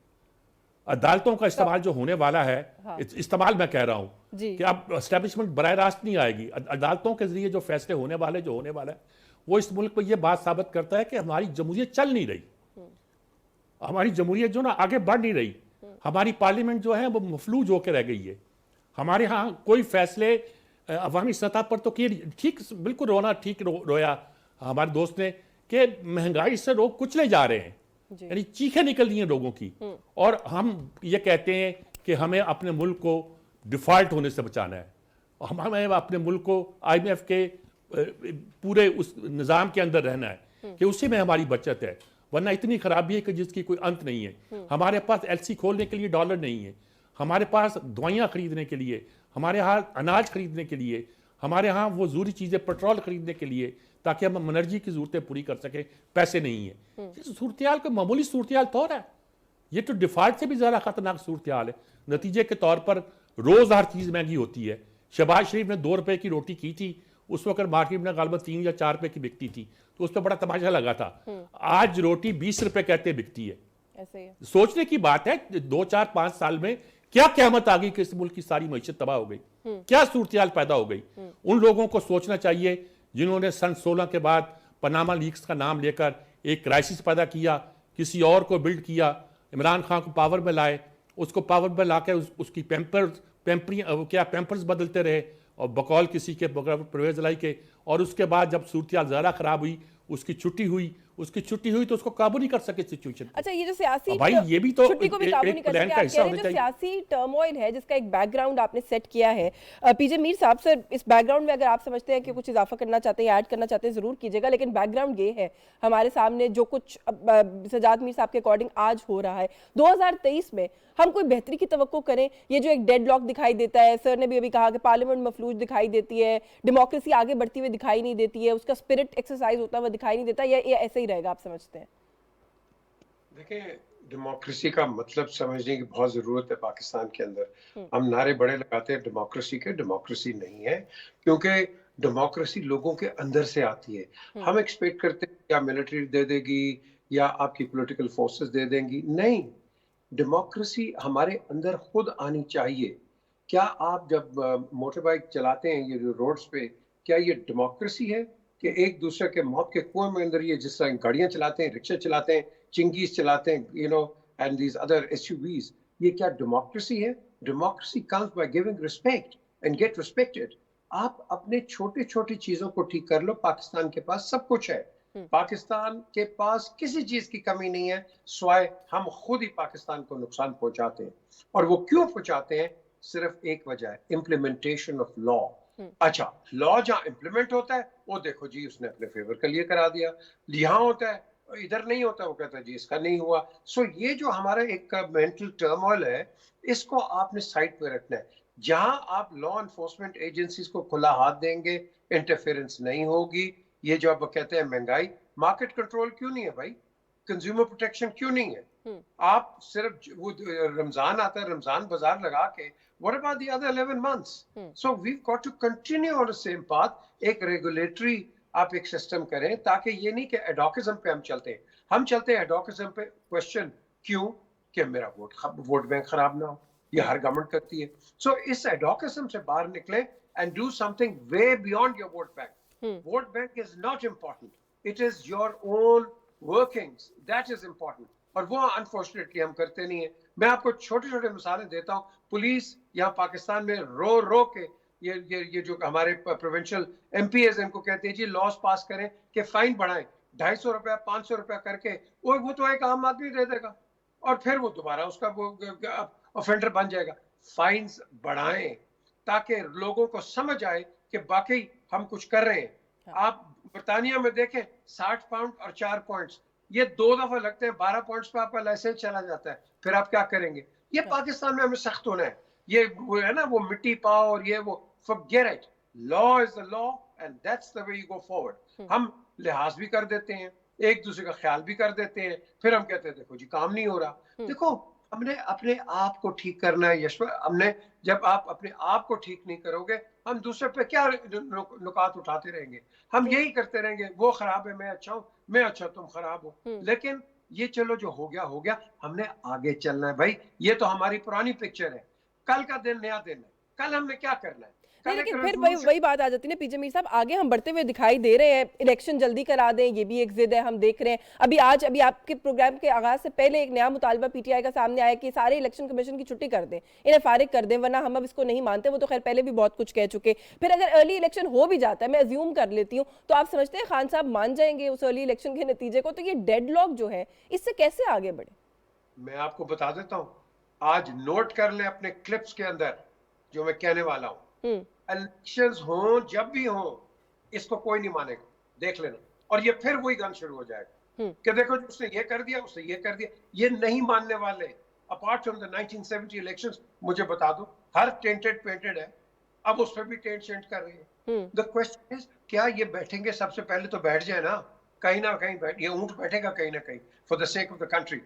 अदालतों का इस्तेमाल जो होने वाला है, हाँ। इस्तेमाल मैं कह रहा हूं जी। कि अब एस्टेब्लिशमेंट बराह रास्त नहीं आएगी। अदालतों के जरिए जो फैसले होने वाला है वो इस मुल्क में ये बात साबित करता है कि हमारी जमहूरियत चल नहीं रही, हमारी जमहूरियत जो ना आगे बढ़ नहीं रही, हमारी पार्लियामेंट जो है वो मफलूज होकर रह गई है। हमारे यहाँ कोई फैसले अवामी सतह पर तो किए ठीक, बिल्कुल रोया हमारे दोस्त ने कि महंगाई से लोग कुचले जा रहे हैं, यानी चीखें निकल रही हैं लोगों की, और हम ये कहते हैं कि हमें अपने मुल्क को डिफॉल्ट होने से बचाना है, हमें अपने मुल्क को IMF के पूरे उस निज़ाम के अंदर रहना है कि उसी में हमारी बचत है, वरना इतनी खराबी है कि जिसकी कोई अंत नहीं है। हमारे पास LC खोलने के लिए डॉलर नहीं है, हमारे पास दवाइयाँ खरीदने के लिए, हमारे यहाँ अनाज खरीदने के लिए, हमारे यहाँ वो ज़रूरी चीज़ें पेट्रोल खरीदने के लिए, ताकि हम एनर्जी की ज़रूरतें पूरी कर सकें, पैसे नहीं है। सूरत को मामूली सूरत तौर है, ये तो डिफॉल्ट से भी ज़्यादा खतरनाक सूरत हाल है। नतीजे के तौर पर रोज़ हर चीज़ महंगी होती है। शहबाज शरीफ ने 2 रुपए की रोटी की थी, उस वक्त मार्केट में गालबन 3 या 4 रुपए की बिकती थी, तो उस पर बड़ा तमाशा लगा था। आज रोटी 20 रुपए कहते बिकती है। ऐसे ही है। सोचने की बात है 2, 4, 5 साल में क्या क़यामत आ गई कि इस मुल्क की सारी मईशत तबाह हो गई, क्या सूरत पैदा हो गई। उन लोगों को सोचना चाहिए जिन्होंने सन 16 के बाद पनामा लीक्स का नाम लेकर एक क्राइसिस पैदा किया, किसी और को बिल्ड किया, इमरान खान को पावर में लाए, उसको पावर में लाकर उसकी पैम्पर्स बदलते रहे और बकौल किसी के परवेज लाई के, और उसके बाद जब सूरत ज़्यादा खराब हुई उसकी छुट्टी हुई तो उसको काबू नहीं कर सके सिचुएशन। अच्छा, ये जो सियासी भाई ये भी तो छुट्टी को भी काबू नहीं कर प्लान सके, का आप हिस्सा कह रहे होना हैं जो चाहिए। सियासी टर्मोइल है जिसका एक बैकग्राउंड आपने सेट किया है। पीजे मीर साहब, सर इस बैकग्राउंड में अगर आप समझते हैं कि कुछ इजाफा करना चाहते हैं, ऐड करना चाहते हैं, जरूर कीजिएगा, लेकिन बैकग्राउंड ये है हमारे सामने जो कुछ सजाद मीर साहब के अकॉर्डिंग आज हो रहा है। 2023 में हम कोई बेहतरी की तवक्को करें? ये जो एक डेडलॉक दिखाई देता है, सर ने भी अभी कहा कि पार्लियामेंट मफलूज दिखाई देती है, डेमोक्रेसी आगे बढ़ती हुई दिखाई नहीं देती है, उसका स्पिरिट एक्सरसाइज होता हुआ दिखाई नहीं देता, या ये ऐसे ही रहेगा, आप समझते हैं? देखिए, डेमोक्रेसी का मतलब समझने की बहुत जरूरत है पाकिस्तान के अंदर। हम नारे बड़े लगाते हैं डेमोक्रेसी के, डेमोक्रेसी नहीं है, क्योंकि डेमोक्रेसी लोगों के अंदर से आती है। हम एक्सपेक्ट करते हैं या मिलिट्री दे देगी या आपकी पॉलिटिकल फोर्सेस दे देंगी, नहीं। डेमोक्रेसी हमारे अंदर खुद आनी चाहिए। क्या आप जब मोटर बाइक चलाते हैं ये रोड्स पे, क्या ये डेमोक्रेसी है कि एक दूसरे के मौत के कुएं में अंदर ये जिस तरह गाड़ियां चलाते हैं, रिक्शा चलाते हैं, चिंगीज चलाते हैं, एंड दीज अदर SUVs, ये क्या डेमोक्रेसी है? Democracy comes by giving respect and get respected. आप अपने छोटी छोटी चीजों को ठीक कर लो। पाकिस्तान के पास सब कुछ है, पाकिस्तान के पास किसी चीज की कमी नहीं है, स्वाय हम खुद ही पाकिस्तान को नुकसान पहुंचाते हैं। और वो क्यों पहुंचाते हैं? सिर्फ एक वजह है, इम्प्लीमेंटेशन ऑफ लॉ। अच्छा, लॉ जहां इम्प्लीमेंट होता है वो देखो जी उसने अपने फेवर के लिए करा दिया, यहाँ होता है इधर नहीं होता, वो कहता है जी इसका नहीं हुआ। सो ये जो हमारा एक मेंटल टर्मोइल है, इसको आपने साइड पे रखना है। जहां आप लॉ एनफोर्समेंट एजेंसीज को खुला हाथ देंगे, इंटरफेरेंस नहीं होगी। ये जो आप कहते हैं महंगाई, मार्केट कंट्रोल क्यों नहीं है भाई? कंज्यूमर प्रोटेक्शन क्यों नहीं है? आप सिर्फ वो रमजान आता है, रमजान बाजार लगा के, what about the other 11 months? So we've got to continue on the same path. एक रेगुलेटरी आप एक सिस्टम करें, ताकि ये नहीं कि एडोकिज्म पे हम चलते हैं। हम चलते हैं एडोकिज्म पे, क्वेश्चन क्यों? कि मेरा वोट बैंक खराब ना हो, ये हर गवर्नमेंट करती है। सो इस एडोकिज्म से बाहर निकले and do something way beyond your vote bank. Vote bank is not important, it is your own workings, that is important. और वो अनफॉर्चुनेटली हम करते नहीं है। मैं आपको छोटे छोटे मिसालें देता हूँ। पुलिस यहाँ पाकिस्तान में रो रो के ये जो हमारे प्रोविंशियल MPs इनको कहते हैं जी लॉस पास करें कि फाइन बढ़ाएं, 250 रुपया 500 रुपया करके, वो तो एक आम आदमी दे देगा और फिर वो दोबारा उसका वो ऑफेंडर बन जाएगा। फाइन्स बढ़ाएं ताकि लोगों को समझ आए कि वाकई हम कुछ कर रहे हैं। आप बर्तानिया में देखें 60 पाउंड और 4 पॉइंट्स, ये 2 दफा लगते हैं, 12 पॉइंट्स पे आपका लाइसेंस चला जाता है। फिर आप क्या करेंगे? ये पाकिस्तान में हमें सख्त होना है। ये वो है ना, वो मिट्टी पाओ और ये वो, forget it. Law is the law and that's the way you go forward. हम लिहाज भी कर देते हैं, एक दूसरे का ख्याल भी कर देते हैं, फिर हम कहते हैं देखो जी काम नहीं हो रहा। देखो, हमने अपने आप को ठीक करना है यशवर। हमने जब आप अपने आप को ठीक नहीं करोगे, हम दूसरे पे क्या नुकात उठाते रहेंगे? हम यही करते रहेंगे, वो खराब है मैं अच्छा हूं, मैं अच्छा तुम खराब हो। लेकिन ये चलो जो हो गया, हमने आगे चलना है भाई। ये तो हमारी पुरानी पिक्चर है, कल का दिन नया दिन है, कल हमने क्या करना है, नहीं, कल एक लेकिन फिर वही रेजोल्यूशन। वही बात आ जाती है ना पीजे मीर साहब, आगे हम बढ़ते हुए दिखाई दे रहे हैं, इलेक्शन जल्दी करा दें, ये भी एक जिद है, हम देख रहे हैं। अभी आपके प्रोग्राम के आगाज से पहले एक नया मुतालबा पीटीआई का सामने आया कि सारे इलेक्शन कमीशन की छुट्टी कर दें, इन्हें फारिग कर दें, वरना हम अब इसको नहीं मानते। वो तो खैर पहले भी बहुत कुछ कह चुके। फिर अगर अर्ली इलेक्शन हो भी जाता है, मैं अज्यूम कर लेती हूँ, तो आप समझते हैं खान साहब मान जाएंगे उस अर्ली इलेक्शन के नतीजे को? तो ये डेडलॉक जो है, इससे कैसे आगे बढ़े? मैं आपको बता देता हूं, आज नोट कर लें अपने क्लिप्स के अंदर जो मैं कहने वाला हूं। इलेक्शंस हों जब भी हों, इसको कोई नहीं मानेगा, देख लेना। और ये फिर वही गन शुरू हो जाएगा कि देखो उसने ये कर दिया, उसने ये कर दिया। ये नहीं मानने वाले। अपार्ट फ्रॉम द 1970 इलेक्शंस, मुझे बता दो, हर टेंटेड पेंटेड है, अब उस पर भी टेंट शेंट कर रही है। द क्वेश्चन इज, क्या ये बैठेंगे? सबसे पहले तो बैठ जाए ना कहीं बैठ, ये ऊंट बैठेगा कहीं ना कहीं for the sake of the country.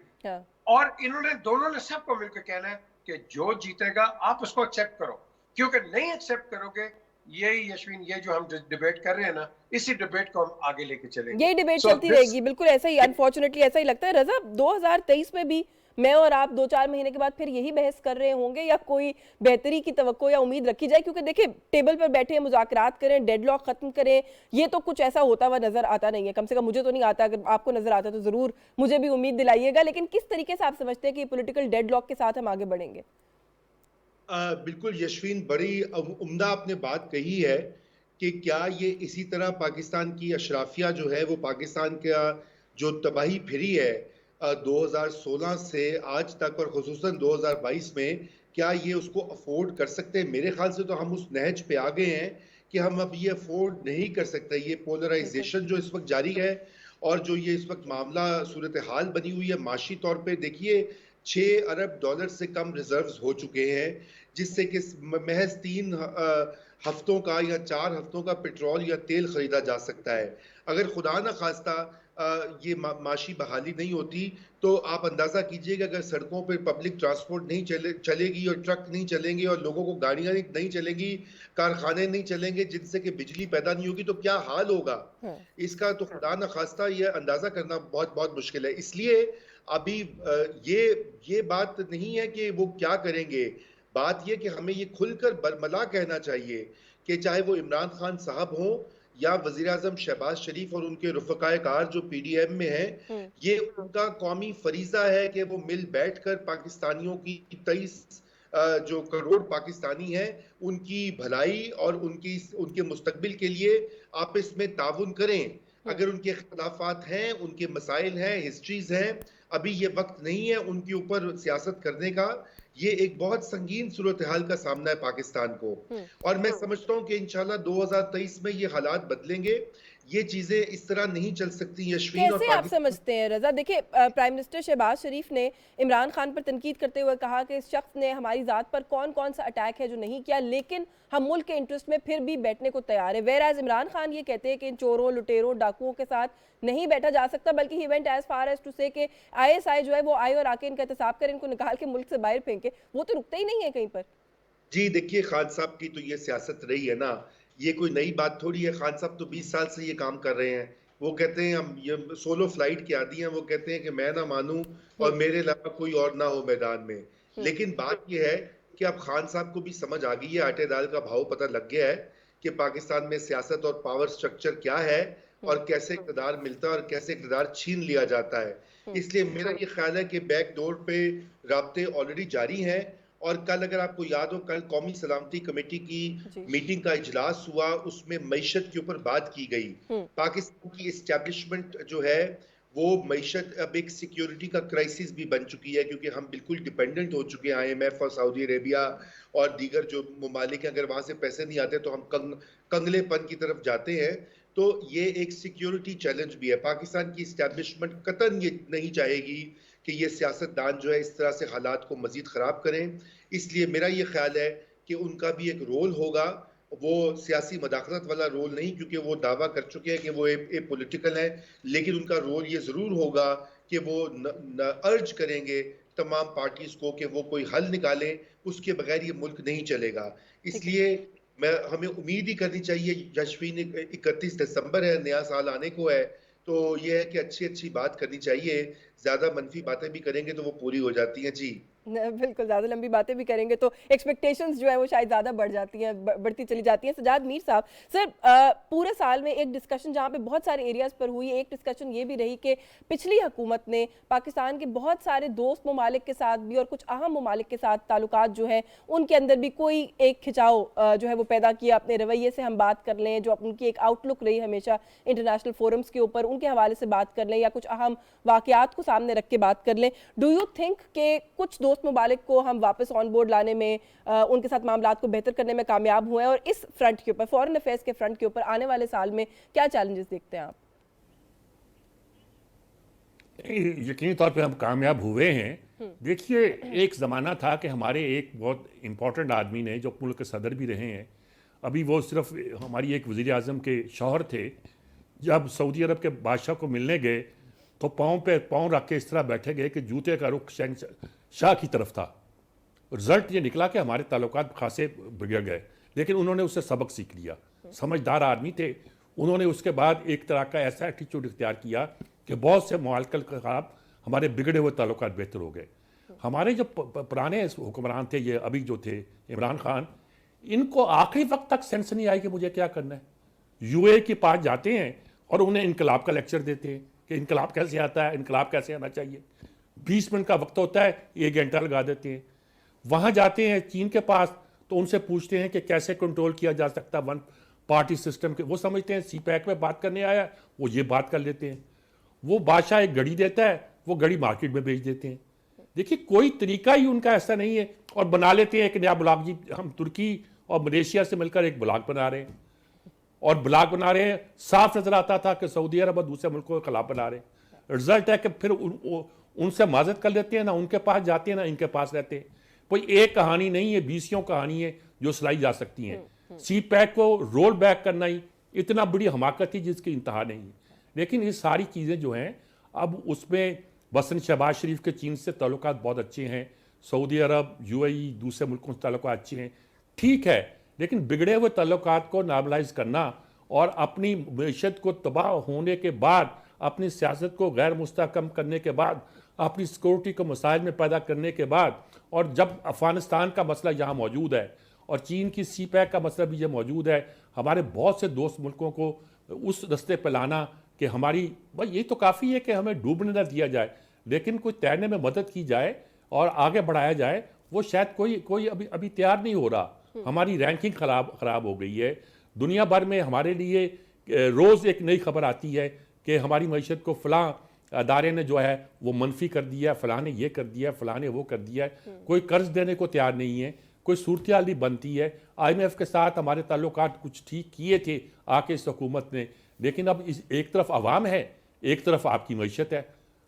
और इन्होंने दोनों ने सबको मिलकर कहना है कि जो जीतेगा आप उसको एक्सेप्ट करो, क्योंकि नहीं एक्सेप्ट करोगे, यही यशवीन, ये जो हम डिबेट कर रहे हैं ना, इसी डिबेट को हम आगे लेके चलेंगे। यही डिबेट चलती रहेगी, बिल्कुल ऐसा ही, अनफॉर्चुनेटली ऐसा ही लगता है। रजा, 2023 में भी मैं और आप 2-4 महीने के बाद फिर यही बहस कर रहे होंगे, या कोई बेहतरी की तवक्को या उम्मीद रखी जाए? क्योंकि देखिए, टेबल पर बैठे मुज़ाकरात करें, डेडलॉक खत्म करें, ये तो कुछ ऐसा होता हुआ नजर आता नहीं है। कम से कम मुझे तो नहीं आता। अगर आपको नजर आता तो जरूर मुझे भी उम्मीद दिलाइएगा। लेकिन किस तरीके से आप समझते हैं कि पॉलिटिकल डेडलॉक के साथ हम आगे बढ़ेंगे? बिल्कुल यशवीन, बड़ी उम्दा आपने बात कही है कि क्या ये इसी तरह पाकिस्तान की अशराफिया जो है, वो पाकिस्तान का जो तबाही फिरी है 2016 से आज तक और खुसूसन 2022 में, क्या ये उसको अफोर्ड कर सकते हैं? मेरे ख्याल से तो हम उस नहज पे आ गए हैं कि हम अब ये अफोर्ड नहीं कर सकते। ये पोलराइजेशन जो इस वक्त जारी है और जो ये इस वक्त मामला सूरत हाल बनी हुई है माशी तौर पे, देखिए 6 अरब डॉलर से कम रिजर्व्स हो चुके हैं, जिससे कि महज 3 हफ्तों का या 4 हफ्तों का पेट्रोल या तेल खरीदा जा सकता है। अगर खुदा न खास्ता ये माशी बहाली नहीं होती, तो आप अंदाजा कीजिएगा अगर सड़कों पर पब्लिक ट्रांसपोर्ट नहीं चलेगी और ट्रक नहीं चलेंगे और लोगों को गाड़ियां नहीं चलेंगी, कारखाने नहीं चलेंगे जिनसे कि बिजली पैदा नहीं होगी, तो क्या हाल होगा इसका? तो खुदा न खास्ता ये अंदाजा करना बहुत बहुत मुश्किल है। इसलिए अभी ये बात नहीं है कि वो क्या करेंगे, बात ये कि हमें ये खुलकर बरमला कहना चाहिए कि चाहे वो इमरान खान साहब हों या वजीर आजम शहबाज शरीफ और उनके रुफ़क़ाए कार जो पीडीएम में हैं, ये उनका कौमी फरीजा है कि वो मिल बैठकर पाकिस्तानियों की 23 जो करोड़ पाकिस्तानी हैं, उनकी भलाई और उनके मुस्तकबिल के लिए आपस में ताउन करें। अगर उनके खिलाफात हैं, उनके मसाइल हैं, हिस्ट्रीज हैं, अभी ये वक्त नहीं है उनके ऊपर सियासत करने का। ये एक बहुत संगीन सूरत हाल का सामना है पाकिस्तान को, और मैं समझता हूं कि इंशाल्लाह 2023 में ये हालात बदलेंगे। ये चीजें इस तरह नहीं चल सकती यशवीन। कैसे आप समझते हैं रजा? देखिए, प्राइम मिनिस्टर शहबाज शरीफ ने इमरान खान पर तनकीद करते हुए कहा कि इस शख्स ने हमारी ज़ात पर कौन कौन सा अटैक है जो नहीं किया, लेकिन हम मुल्क के इंटरेस्ट में फिर भी बैठने को तैयार है। वेयर इमरान खान ये कहते हैं कि इन चोरों, लुटेरों, डाकुओं के साथ नहीं बैठा जा सकता, बल्कि he went as far as to say कि ISI जो है वो आए और आके इनका एहतसाब करें, इनको निकाल के मुल्क से बाहर फेंके। वो तो रुकता ही नहीं है कहीं पर। जी देखिए, खान साहब की तो ये सियासत रही है ना, ये कोई नई बात थोड़ी है। खान साहब तो 20 साल से ये काम कर रहे हैं। वो कहते हैं हम ये सोलो फ्लाइट के आदी हैं। वो कहते हैं कि मैं ना मानूं और मेरे अलावा कोई और ना हो मैदान में। लेकिन बात ये है कि अब खान साहब को भी समझ आ गई है, आटे दाल का भाव पता लग गया है कि पाकिस्तान में सियासत और पावर स्ट्रक्चर क्या है और कैसे इक़्तिदार मिलता है और कैसे इक़्तिदार छीन लिया जाता है। इसलिए मेरा ये ख्याल है कि बैकडोर पे राब्ते ऑलरेडी जारी हैं। और कल अगर आपको याद हो, कल कौमी सलामती कमेटी की मीटिंग का इजलास हुआ, उसमें मईशत के ऊपर बात की गई। पाकिस्तान की एस्टेब्लिशमेंट जो है वो मईशत अब एक सिक्योरिटी का क्राइसिस भी बन चुकी है, क्योंकि हम बिल्कुल डिपेंडेंट हो चुके हैं IMF और सऊदी अरेबिया और दीगर जो ममालिक हैं। अगर वहां से पैसे नहीं आते तो हम कंगलेपन की तरफ जाते हैं। तो ये एक सिक्योरिटी चैलेंज भी है। पाकिस्तान की एस्टेब्लिशमेंट कतन ये नहीं चाहेगी कि ये सियासतदान जो है इस तरह से हालात को मजीद ख़राब करें। इसलिए मेरा ये ख्याल है कि उनका भी एक रोल होगा, वो सियासी मदाखलत वाला रोल नहीं, क्योंकि वो दावा कर चुके हैं कि वो पॉलिटिकल है, लेकिन उनका रोल ये ज़रूर होगा कि वो अर्ज करेंगे तमाम पार्टीज को कि वो कोई हल निकालें, उसके बगैर ये मुल्क नहीं चलेगा। इसलिए हमें उम्मीद ही करनी चाहिए। यशवीन 31 दिसंबर है, नया साल आने को है, तो ये है कि अच्छी अच्छी बात करनी चाहिए, ज्यादा मनफी बातें भी करेंगे तो वो पूरी हो जाती हैं। जी बिल्कुल, ज़्यादा लंबी बातें भी करेंगे तो एक्सपेक्टेशंस जो है वो शायद ज़्यादा बढ़ जाती हैं, बढ़ती चली जाती हैं। सजाद मीर साहब, सर पूरे साल में एक डिस्कशन जहाँ पे बहुत सारे एरियाज़ पर हुई, एक डिस्कशन ये भी रही कि पिछली हुकूमत ने पाकिस्तान के बहुत सारे दोस्त ममालिक के साथ भी और कुछ अहम ममालिक के साथ ताल्लुकात जो हैं उनके अंदर भी कोई एक खिंचाव जो है वो पैदा किया। अपने रवैये से हम बात कर लें, जो उनकी एक आउटलुक रही हमेशा इंटरनेशनल फोरम्स के ऊपर, उनके हवाले से बात कर लें या कुछ अहम वाक़यात को सामने रख के बात कर लें। डू यू थिंक कि कुछ दोस्त ममालिक को हम वापस ऑन बोर्ड लाने में, उनके साथ मामलात को बेहतर करने में कामयाब हुए हैं? और इस फ्रंट के ऊपर, फॉरेन अफेयर्स के फ्रंट के ऊपर आने वाले साल में क्या चैलेंजेस देखते हैं आप? यकीनी तौर पे हम कामयाब हुए हैं। देखिए, एक ज़माना था कि हमारे एक बहुत इम्पोर्टेंट आदमी ने, जो मुल्क के सदर भी रहे हैं, अभी वो सिर्फ हमारी एक वज़ीर आज़म के शौहर थे, जब सऊदी अरब के बादशाह को मिलने गए तो पाँव पे पाँव रख के इस तरह बैठे गए कि जूते का रुख शाह की तरफ था। रिजल्ट ये निकला कि हमारे ताल्लुकात खासे बिगड़ गए, लेकिन उन्होंने उससे सबक सीख लिया। समझदार आदमी थे। उन्होंने उसके बाद एक तरह का ऐसा एटीट्यूड इख्तियार किया कि बहुत से मुआलकल के खिलाफ हमारे बिगड़े हुए ताल्लुकात बेहतर हो गए। हमारे जो पुराने हुक्मरान थे, ये अभी जो थे इमरान खान, इनको आखिरी वक्त तक सेंस नहीं आई कि मुझे क्या करना है। यूए के पास जाते हैं और उन्हें इनकलाब का लेक्चर देते हैं कि इनकलाब कैसे आता है, इनकलाब कैसे आना चाहिए। 20 मिनट का वक्त होता है, 1 घंटा लगा देते हैं। वहाँ जाते हैं चीन के पास तो उनसे पूछते हैं कि कैसे कंट्रोल किया जा सकता वन पार्टी सिस्टम के। वो समझते हैं सी पैक में बात करने आया, वो ये बात कर लेते हैं। वो बादशाह एक घड़ी देता है, वो घड़ी मार्केट में बेच देते हैं। देखिए, कोई तरीका ही उनका ऐसा नहीं है। और बना लेते हैं एक नया ब्लॉग। जी, हम तुर्की और मलेशिया से मिलकर एक ब्लॉग बना रहे हैं, और ब्लॉग बना रहे हैं। साफ नजर आता था कि सऊदी अरब और दूसरे मुल्कों के खिलाफ बना रहे हैं। रिजल्ट है कि फिर उनसे माजत कर लेते हैं, ना उनके पास जाते हैं ना इनके पास रहते हैं। कोई एक कहानी नहीं है, 20 कहानी है जो सुनाई जा सकती हैं। सी पैक को रोल बैक करना ही इतना बड़ी हमाकत थी जिसकी इंतहा नहीं है। लेकिन ये सारी चीज़ें जो हैं, अब उसमें वसन शहबाज शरीफ के चीन से ताल्लुकात बहुत अच्छे हैं, सऊदी अरब, यूएई, दूसरे मुल्कों से ताल्लुकात अच्छे हैं, ठीक है। लेकिन बिगड़े हुए ताल्लुकात को नॉर्मलाइज करना और अपनी मईशत को तबाह होने के बाद, अपनी सियासत को गैर मुस्तहकम करने के बाद, अपनी सिक्योरिटी को मसाइल में पैदा करने के बाद, और जब अफगानिस्तान का मसला यहाँ मौजूद है और चीन की सी पैक का मसला भी ये मौजूद है, हमारे बहुत से दोस्त मुल्कों को उस रस्ते पर लाना कि हमारी भाई ये तो काफ़ी है कि हमें डूबने न दिया जाए, लेकिन कोई तैरने में मदद की जाए और आगे बढ़ाया जाए, वो शायद कोई अभी तैयार नहीं हो रहा। हमारी रैंकिंग खराब हो गई है। दुनिया भर में हमारे लिए रोज़ एक नई खबर आती है कि हमारी मईशत को फ़लाँ अदारे ने जो है वो मनफी कर दिया, फ़लाँ ने ये कर दिया, फ़लाँ ने वो कर दिया। कोई कर्ज देने को तैयार नहीं है, कोई सूरत हाल नहीं बनती है। IMF के साथ हमारे ताल्लुकात कुछ ठीक किए थे आके इस हुकूमत ने, लेकिन अब एक तरफ अवाम है, एक तरफ आपकी मईशत है।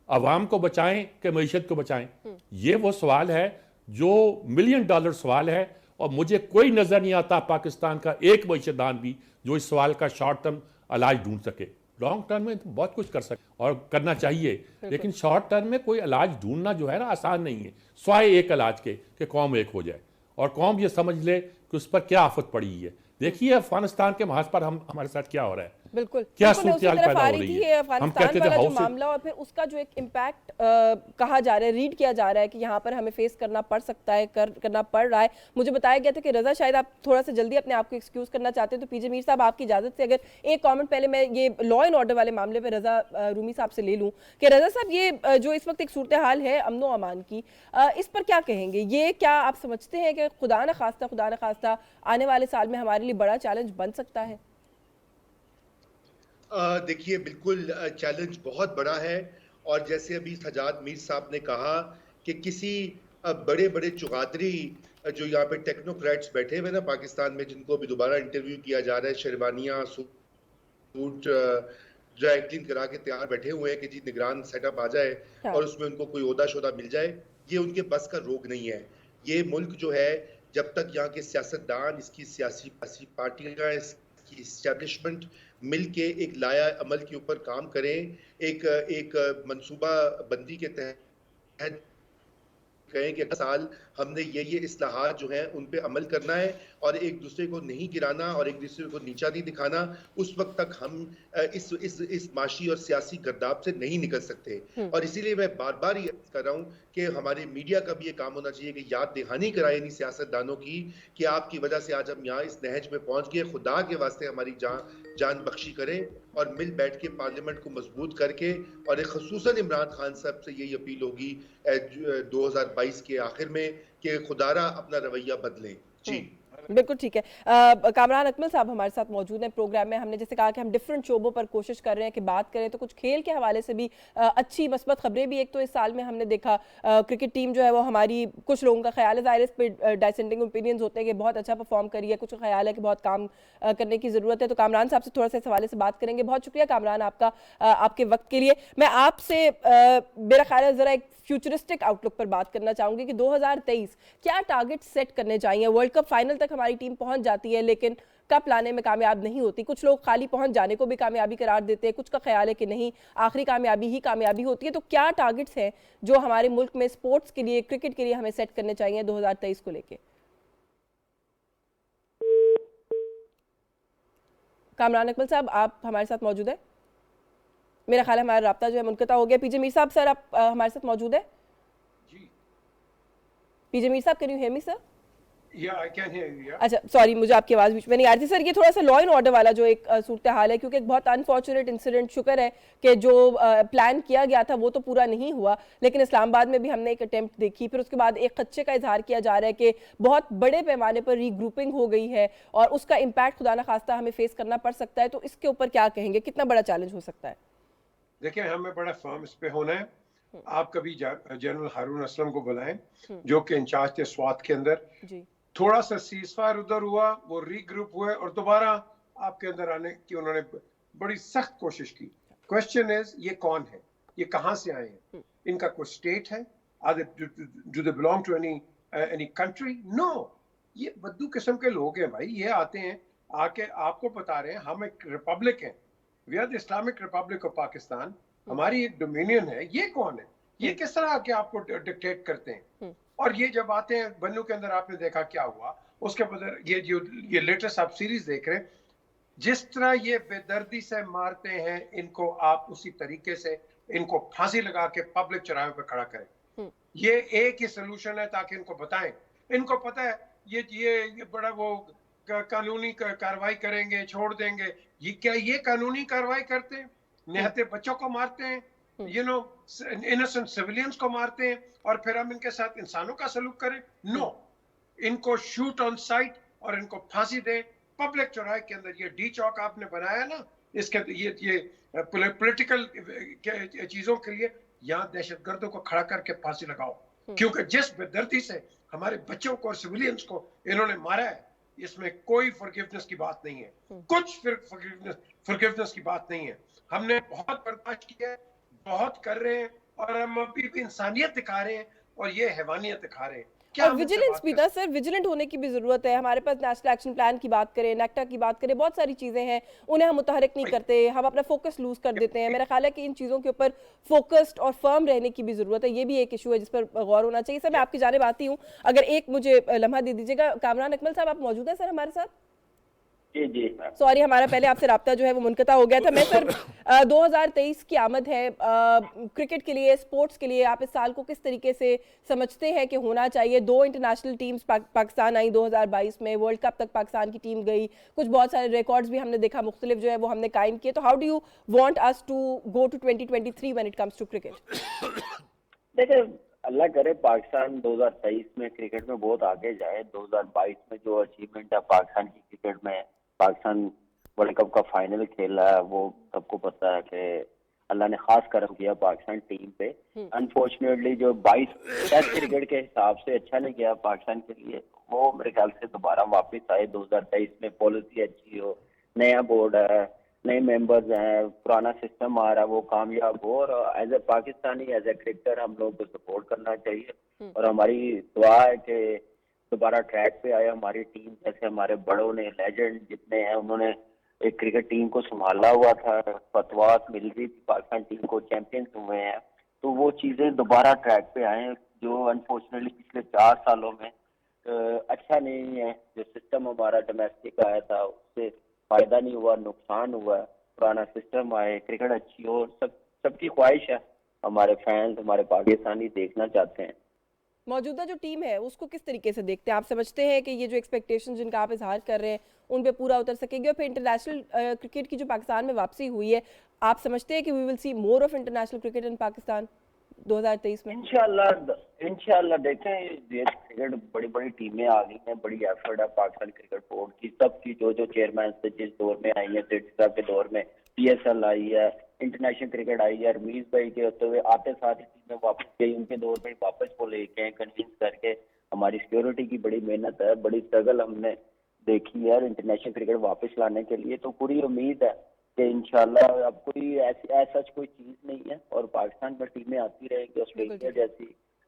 अवाम को बचाएं कि मईशत को बचाएं, ये वो सवाल है जो $1 मिलियन सवाल है। और मुझे कोई नज़र नहीं आता पाकिस्तान का एक मईशतदान भी जो इस सवाल का शॉर्ट टर्म इलाज ढूंढ सके। लॉन्ग टर्म में तो बहुत कुछ कर सकते और करना चाहिए, लेकिन शॉर्ट टर्म में कोई इलाज ढूंढना जो है ना आसान नहीं है, स्वाय एक इलाज के कि कौम एक हो जाए और कौम ये समझ ले कि उस पर क्या आफत पड़ी है। देखिए अफगानिस्तान के महाज पर हमारे साथ क्या हो रहा है, बिल्कुल क्या बिल्कुल, मैं उसी सूरत-ए-हाल तरफ पैदा आ हो रही रही थी। है। हम अफगानिस्तान कहते थे वाला जो हाउस मामला और फिर उसका जो एक इम्पैक्ट कहा जा रहा है, रीड किया जा रहा है कि यहाँ पर हमें फेस करना पड़ सकता है, करना पड़ रहा है। मुझे बताया गया था कि रजा शायद आप थोड़ा सा जल्दी अपने आप को एक्सक्यूज करना चाहते हैं, तो पीजे मीर साहब आपकी इजाजत से अगर एक कमेंट पहले मैं ये लॉ एंड ऑर्डर वाले मामले पर रजा रूमी साहब से ले लूँ कि रजा साहब ये जो इस वक्त एक सूरत हाल है अमन व अमान की, इस पर क्या कहेंगे? ये क्या आप समझते हैं कि खुदा न खास्ता आने वाले साल में हमारे लिए बड़ा चैलेंज बन सकता है? देखिए बिल्कुल चैलेंज बहुत बड़ा है। और जैसे अभी सजाद मीर साहब ने कहा कि किसी बड़े बड़े चुगादरी जो यहाँ पे टेक्नोक्रेट्स बैठे हुए ना पाकिस्तान में, जिनको अभी दोबारा इंटरव्यू किया जा रहा है, शेरवानियाँ सूट ड्राई क्लीन करा के तैयार बैठे हुए हैं कि जी निगरान सेटअप आ जाए और उसमें उनको कोई ओहदा शोदा मिल जाए, ये उनके बस का रोग नहीं है। ये मुल्क जो है, जब तक यहाँ के सियासतदान, इसकी सियासी पार्टियां, इसकी इस्टेब्लिशमेंट मिल के एक लाया अमल के ऊपर काम करें, एक मंसूबा बंदी के तहत कहें कि साल हमने ये इस्लाहात जो हैं उन पे अमल करना है और एक दूसरे को नहीं गिराना और एक दूसरे को नीचा नहीं दिखाना, उस वक्त तक हम इस माशी और सियासी गर्दाब से नहीं निकल सकते। और इसीलिए मैं बार बार ये कर रहा हूँ कि हमारे मीडिया का भी ये काम होना चाहिए कि याद दहानी कराए इन सियासतदानों की कि आपकी वजह से आज हम यहाँ इस नहज में पहुंच गए, खुदा के वास्ते हमारी जान बख्शी करें और मिल बैठ के पार्लियामेंट को मजबूत करके। और खुसूसन इमरान खान साहब से यही अपील होगी 2022 के आखिर में कि खुदारा अपना रवैया बदलें। जी बिल्कुल ठीक है। कामरान अकमल साहब हमारे साथ मौजूद हैं प्रोग्राम में। हमने जैसे कहा कि हम डिफरेंट शोबों पर कोशिश कर रहे हैं कि बात करें, तो कुछ खेल के हवाले से भी अच्छी मस्बत खबरें भी एक तो इस साल में हमने देखा क्रिकेट टीम जो है वो हमारी, कुछ लोगों का ख्याल है, ज़ाहिर इस पे डाइसेंडिंग ओपिनियंस होते हैं कि बहुत अच्छा परफॉर्म करी है, कुछ का ख्याल है कि बहुत काम करने की ज़रूरत है। तो कामरान साहब से थोड़ा सा इस हवाले से बात करेंगे। बहुत शुक्रिया कामरान आपका आपके वक्त के लिए। मैं आपसे मेरा ख्याल है ज़रा एक फ्यूचरिस्टिक आउटलुक पर बात करना चाहूंगी कि 2023 क्या टारगेट सेट करने चाहिए। वर्ल्ड कप फाइनल तक हमारी टीम पहुंच जाती है लेकिन कप लाने में कामयाब नहीं होती। कुछ लोग खाली पहुंच जाने को भी कामयाबी करार देते हैं, कुछ का ख्याल है कि नहीं, आखिरी कामयाबी ही कामयाबी होती है। तो क्या टारगेट्स हैं जो हमारे मुल्क में स्पोर्ट्स के लिए, क्रिकेट के लिए हमें सेट करने चाहिए 2023 को लेके? कामरान अकमल साहब आप हमारे साथ मौजूद है? मेरा ख्याल है हमारा राब्ता जो है मुनक़ता हो गया। पीजे मीर साहब सर आप हमारे साथ मौजूद है? जी पीजे मीर साहब can you hear me sir? या आई कैन हियर यू। अच्छा सॉरी, मुझे आपकी आवाज़ बीच में नहीं आ रही थी सर। ये थोड़ा सा लॉ एंड ऑर्डर वाला जो एक सूरत हाल है, क्योंकि एक बहुत अनफॉर्चुनेट इंसिडेंट, शुक्र है कि जो प्लान किया गया था वो तो पूरा नहीं हुआ, लेकिन इस्लामाबाद में भी हमने एक अटेम्प्ट देखी। फिर उसके बाद एक खदशे का इजहार किया जा रहा है कि बहुत बड़े पैमाने पर रीग्रुपिंग हो गई है और उसका इम्पैक्ट खुदा न खास्ता हमें फेस करना पड़ सकता है। तो इसके ऊपर क्या कहेंगे, कितना बड़ा चैलेंज हो सकता है? देखिए, हमें बड़ा फर्म इस पे होना है। आप कभी जनरल हारून असलम को बुलाएं जो कि इंचार्ज थे स्वात के अंदर। जी थोड़ा सा सीजफायर उधर हुआ, वो रीग्रुप हुए और दोबारा आपके अंदर आने की उन्होंने बड़ी सख्त कोशिश की। क्वेश्चन इज ये कौन है, ये कहां से आए हैं, इनका कोई स्टेट है, do they belong to any country? No, ये बद्दू किस्म के लोग हैं भाई। ये आते हैं, आके आपको बता रहे हैं हम एक रिपब्लिक हैं, we are the Islamic republic of Pakistan, हमारी एक डोमिनियन है। ये कौन है, ये किस तरह आके आपको डिक्टेट करते हैं? और ये जब आते हैं बन्नू के अंदर, आपने देखा क्या हुआ उसके बाद। ये लेटेस्ट आप सीरीज देख रहे हैं, जिस तरह ये बेदर्दी से मारते हैं इनको, आप उसी तरीके से इनको फांसी लगा के पब्लिक चौराहे पे खड़ा करें। ये एक ही सोल्यूशन है ताकि इनको बताएं। इनको पता है ये बड़ा वो कानूनी कार्रवाई करेंगे, छोड़ देंगे। ये क्या ये कानूनी कार्रवाई करते हैं? निहत्ते बच्चों को मारते हैं, इनोसेंट सिविलियंस को मारते हैं और फिर हम इनके साथ इंसानों का सलूक करें? नो, इनको शूट ऑन साइट और इनको फांसी दें पब्लिक चौराहे के अंदर। ये डी चौक आपने बनाया ना, इसके ये पॉलिटिकल चीजों के लिए, यहाँ दहशतगर्दों को खड़ा करके फांसी लगाओ। क्योंकि जिस बेदर्दी से हमारे बच्चों को और सिविलियंस को इन्होंने मारा है, इसमें कोई फॉरगिवनेस की बात नहीं है, कुछ फॉरगिवनेस की बात नहीं है। हमने बहुत बर्दाश्त किया है, बहुत कर रहे हैं और हम अभी भी इंसानियत दिखा रहे हैं और ये हैवानियत दिखा रहे हैं। और विजिलेंस भी था सर, विजिलेंट होने की भी जरूरत है। हमारे पास नेशनल एक्शन प्लान की बात करें, नेक्टा की बात करें, बहुत सारी चीजें हैं, उन्हें हम मुतहरिक नहीं करते, हम अपना फोकस लूज कर देते हैं। मेरा ख्याल है कि इन चीजों के ऊपर फोकस्ड और फर्म रहने की भी जरूरत है। ये भी एक इशू है जिस पर गौर होना चाहिए। सर मैं आपकी जानिब आती हूँ, अगर एक मुझे लम्हा दे दीजिएगा। कामरान अकमल साहब आप मौजूद हैं सर हमारे साथ? जी जी सॉरी, हमारा पहले आपसे राब्ता जो है वो मुनक़ता हो गया था। मैं सर 2023 की आमद है क्रिकेट के लिए, स्पोर्ट्स के लिए, आप इस साल को किस तरीके से समझते हैं कि होना चाहिए? 2 इंटरनेशनल टीम्स पाकिस्तान आई 2022 में, वर्ल्ड कप तक पाकिस्तान की टीम गई, कुछ बहुत सारे रिकॉर्ड्स भी हमने देखा मुख्तलिफ जो है वो हमने कायम किए। तो how do you want us to go to 2023 when it comes to cricket? देखिए, अल्लाह करे पाकिस्तान 2023 में क्रिकेट में बहुत आगे जाए। 2022 में जो अचीवमेंट है पाकिस्तान की क्रिकेट में, पाकिस्तान वर्ल्ड कप का फाइनल खेला है, वो सबको पता है कि अल्लाह ने खास करम किया पाकिस्तान टीम पे। अनफॉर्चुनेटली जो 22 टेस्ट क्रिकेट के हिसाब से अच्छा नहीं गया पाकिस्तान के लिए, वो मेरे ख्याल से दोबारा वापस आए 2023 में। पॉलिसी अच्छी हो, नया बोर्ड है, नए मेंबर्स हैं, पुराना सिस्टम आ रहा है, वो कामयाब हो। और as a Pakistani, as a cricketer हम लोग को सपोर्ट करना चाहिए और हमारी दुआ है कि दोबारा ट्रैक पे आए हमारी टीम। जैसे हमारे बड़ों ने, लेजेंड जितने हैं, उन्होंने एक क्रिकेट टीम को संभाला हुआ था, फतवात मिल रही थी पाकिस्तान टीम को, चैंपियंस हुए हैं। तो वो चीजें दोबारा ट्रैक पे आए, जो अनफॉर्चुनेटली पिछले 4 सालों में अच्छा नहीं है। जो सिस्टम हमारा डोमेस्टिक आया था उससे फायदा नहीं हुआ, नुकसान हुआ। पुराना सिस्टम आए, क्रिकेट अच्छी हो, सबकी ख्वाहिश है, हमारे फैंस, हमारे पाकिस्तानी देखना चाहते हैं। मौजूदा जो टीम है उसको किस तरीके से देखते हैं? आप समझते हैं कि ये जो एक्सपेक्टेशन जिनका आप इजहार कर रहे हैं उन पे पूरा उतर सकेगी? और फिर इंटरनेशनल क्रिकेट की जो पाकिस्तान में वापसी हुई है, आप समझते हैं कि we will see more of international cricket in Pakistan 2023 में? इंशाल्लाह देखें, ये क्रिकेट बड़ी बड़ी टीमें आ गई हैं, बड़ी एफर्ट है पाकिस्तान क्रिकेट बोर्ड की, सबकी जो चेयरमैन थे जिस दौर में आई है, साहब के दौर में PSL आई है, इंटरनेशनल क्रिकेट आई है, रमीज भाई के होते हुए आते साथ ही टीमें वापस गई, उनके दौर में वापस वो लेके आए कन्विंस करके। हमारी सिक्योरिटी की बड़ी मेहनत है, बड़ी स्ट्रगल हमने देखी है इंटरनेशनल क्रिकेट वापस लाने के लिए। तो पूरी उम्मीद है कि इंशाल्लाह अब कोई ऐसा कोई चीज नहीं है और पाकिस्तान में टीमें आती रहेंगी, ऑस्ट्रेलिया जैसी,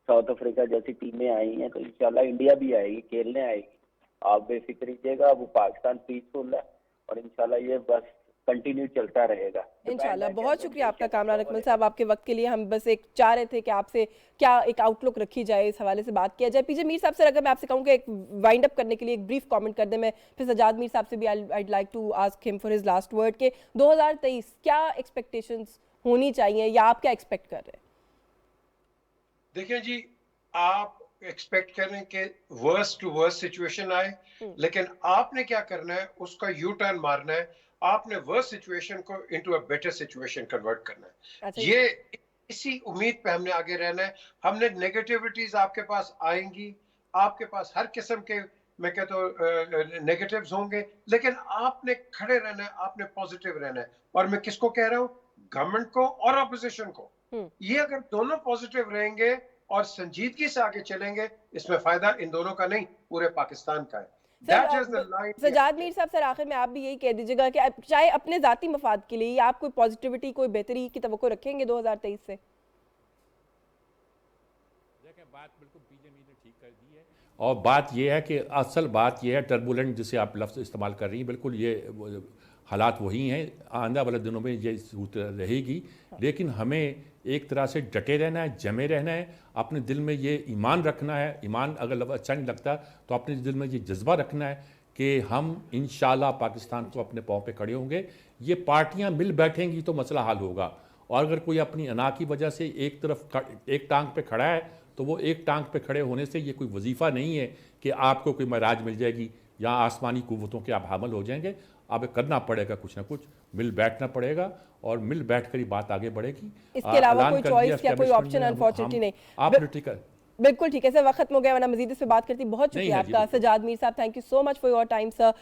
साउथ अफ्रीका जैसी टीमें आई हैं, तो इंशाल्लाह इंडिया भी आएगी, खेलने आएगी। आप बेफिक्र रहिएगा, वो पाकिस्तान पीसफुल है और इंशाल्लाह ये बस कंटिन्यू चलता रहेगा इंशाल्लाह। बहुत शुक्रिया आपका कामरान अकमल साहब, आपके वक्त के लिए। हम बस एक चाह रहे थे कि आपसे क्या एक आउटलुक रखी जाए, इस हवाले से बात किया जाए। पीजे मीर साहब से अगर मैं आपसे कहूँ कि एक वाइंड अप करने के लिए एक ब्रीफ कमेंट कर दें, मैं फिर सजाद मीर साहब से भी I like to ask him for his last word के 2023 क्या एक्सपेक्टेशंस होनी चाहिए या आप क्या एक्सपेक्ट कर रहे हैं? देखिए जी, आप एक्सपेक्ट करें कि वर्स्ट टू वर्स्ट सिचुएशन आए, लेकिन आपने क्या करना है, उसका यू टर्न मारना है। आपने वर्स्ट सिचुएशन को into a better situation convert करना है। अच्छा, ये इसी उम्मीद पे हमने आगे रहना है। हमने नेगेटिविटीज आपके पास आएंगी, आपके पास हर किस्म के, मैं कहता हूँ, नेगेटिव्स होंगे, लेकिन आपने खड़े रहना है, आपने पॉजिटिव रहना है। और मैं किसको कह रहा हूँ? गवर्नमेंट को और अपोजिशन को। ये अगर दोनों पॉजिटिव रहेंगे और संजीदगी से आगे चलेंगे, इसमें फायदा इन दोनों का नहीं, पूरे पाकिस्तान का है। सजाद मीर साहब, सर आखिर में आप भी यही कह दीजिएगा कि चाहे अपने जाती मफाद के लिए आप कोई पॉजिटिविटी, कोई बेहतरी की तवक्को रखेंगे 2023 से? देखिए, बात बिल्कुल पीजे मीर ने ठीक कर दी है, और बात यह है कि असल बात यह है, टर्बुलेंट जिसे आप लफ्ज़ इस्तेमाल कर रही हैं, बिल्कुल ये हालात वही हैं। आने वाले दिनों में ये सूरत रहेगी, लेकिन हमें एक तरह से डटे रहना है, जमे रहना है, अपने दिल में ये ईमान रखना है। ईमान अगर अच्छा नहीं लगता तो अपने दिल में ये जज्बा रखना है कि हम इंशाल्लाह पाकिस्तान को अपने पाँव पे खड़े होंगे। ये पार्टियां मिल बैठेंगी तो मसला हल होगा, और अगर कोई अपनी अना की वजह से एक तरफ एक टांग पे खड़ा है तो वो एक टांग पे खड़े होने से ये कोई वजीफ़ा नहीं है कि आपको कोई महराज मिल जाएगी या आसमानी कुव्वतों के आप हामिल हो जाएंगे। अब करना पड़ेगा कुछ ना कुछ, मिल बैठना पड़ेगा और मिल बैठ कर ही बात आगे बढ़ेगी। इसके अलावा कोई चॉइस या कोई ऑप्शन अनफॉर्चुनेटली नहीं। आपने ठीक है, बिल्कुल ठीक है सर, वक्त खत्म हो गया, वरना मजीद इस पे बात करती। बहुत शुक्रिया आपका सजाद मीर साहब, thank you so much for your time sir.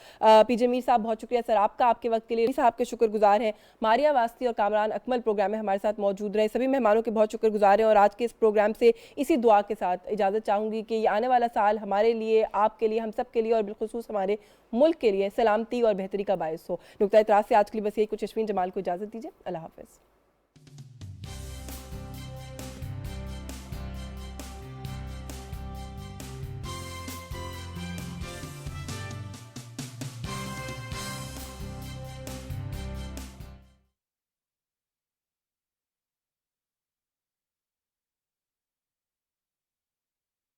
PJ Mir साहब, बहुत शुक्रिया सर आपका, आपके वक्त के लिए। साहब के शुक्रगुजार हैं। मारिया वास्ती और कामरान अकमल प्रोग्राम में हमारे साथ मौजूद रहे। सभी मेहमानों के बहुत शुक्रगुजार हैं, और आज के इस प्रोग्राम से इसी दुआ के साथ इजाज़त चाहूँगी कि ये आने वाला साल हमारे लिए, आपके लिए, हम सब के लिए और बिलखुसूस हमारे मुल्क के लिए सलामती और बेहतरी का बायस हो। नुक्ता इतराज़ से आज के लिए बस यही कुछ। अश्विन जमाल को इजाज़त दीजिए, अल्लाह हाफ़िज़।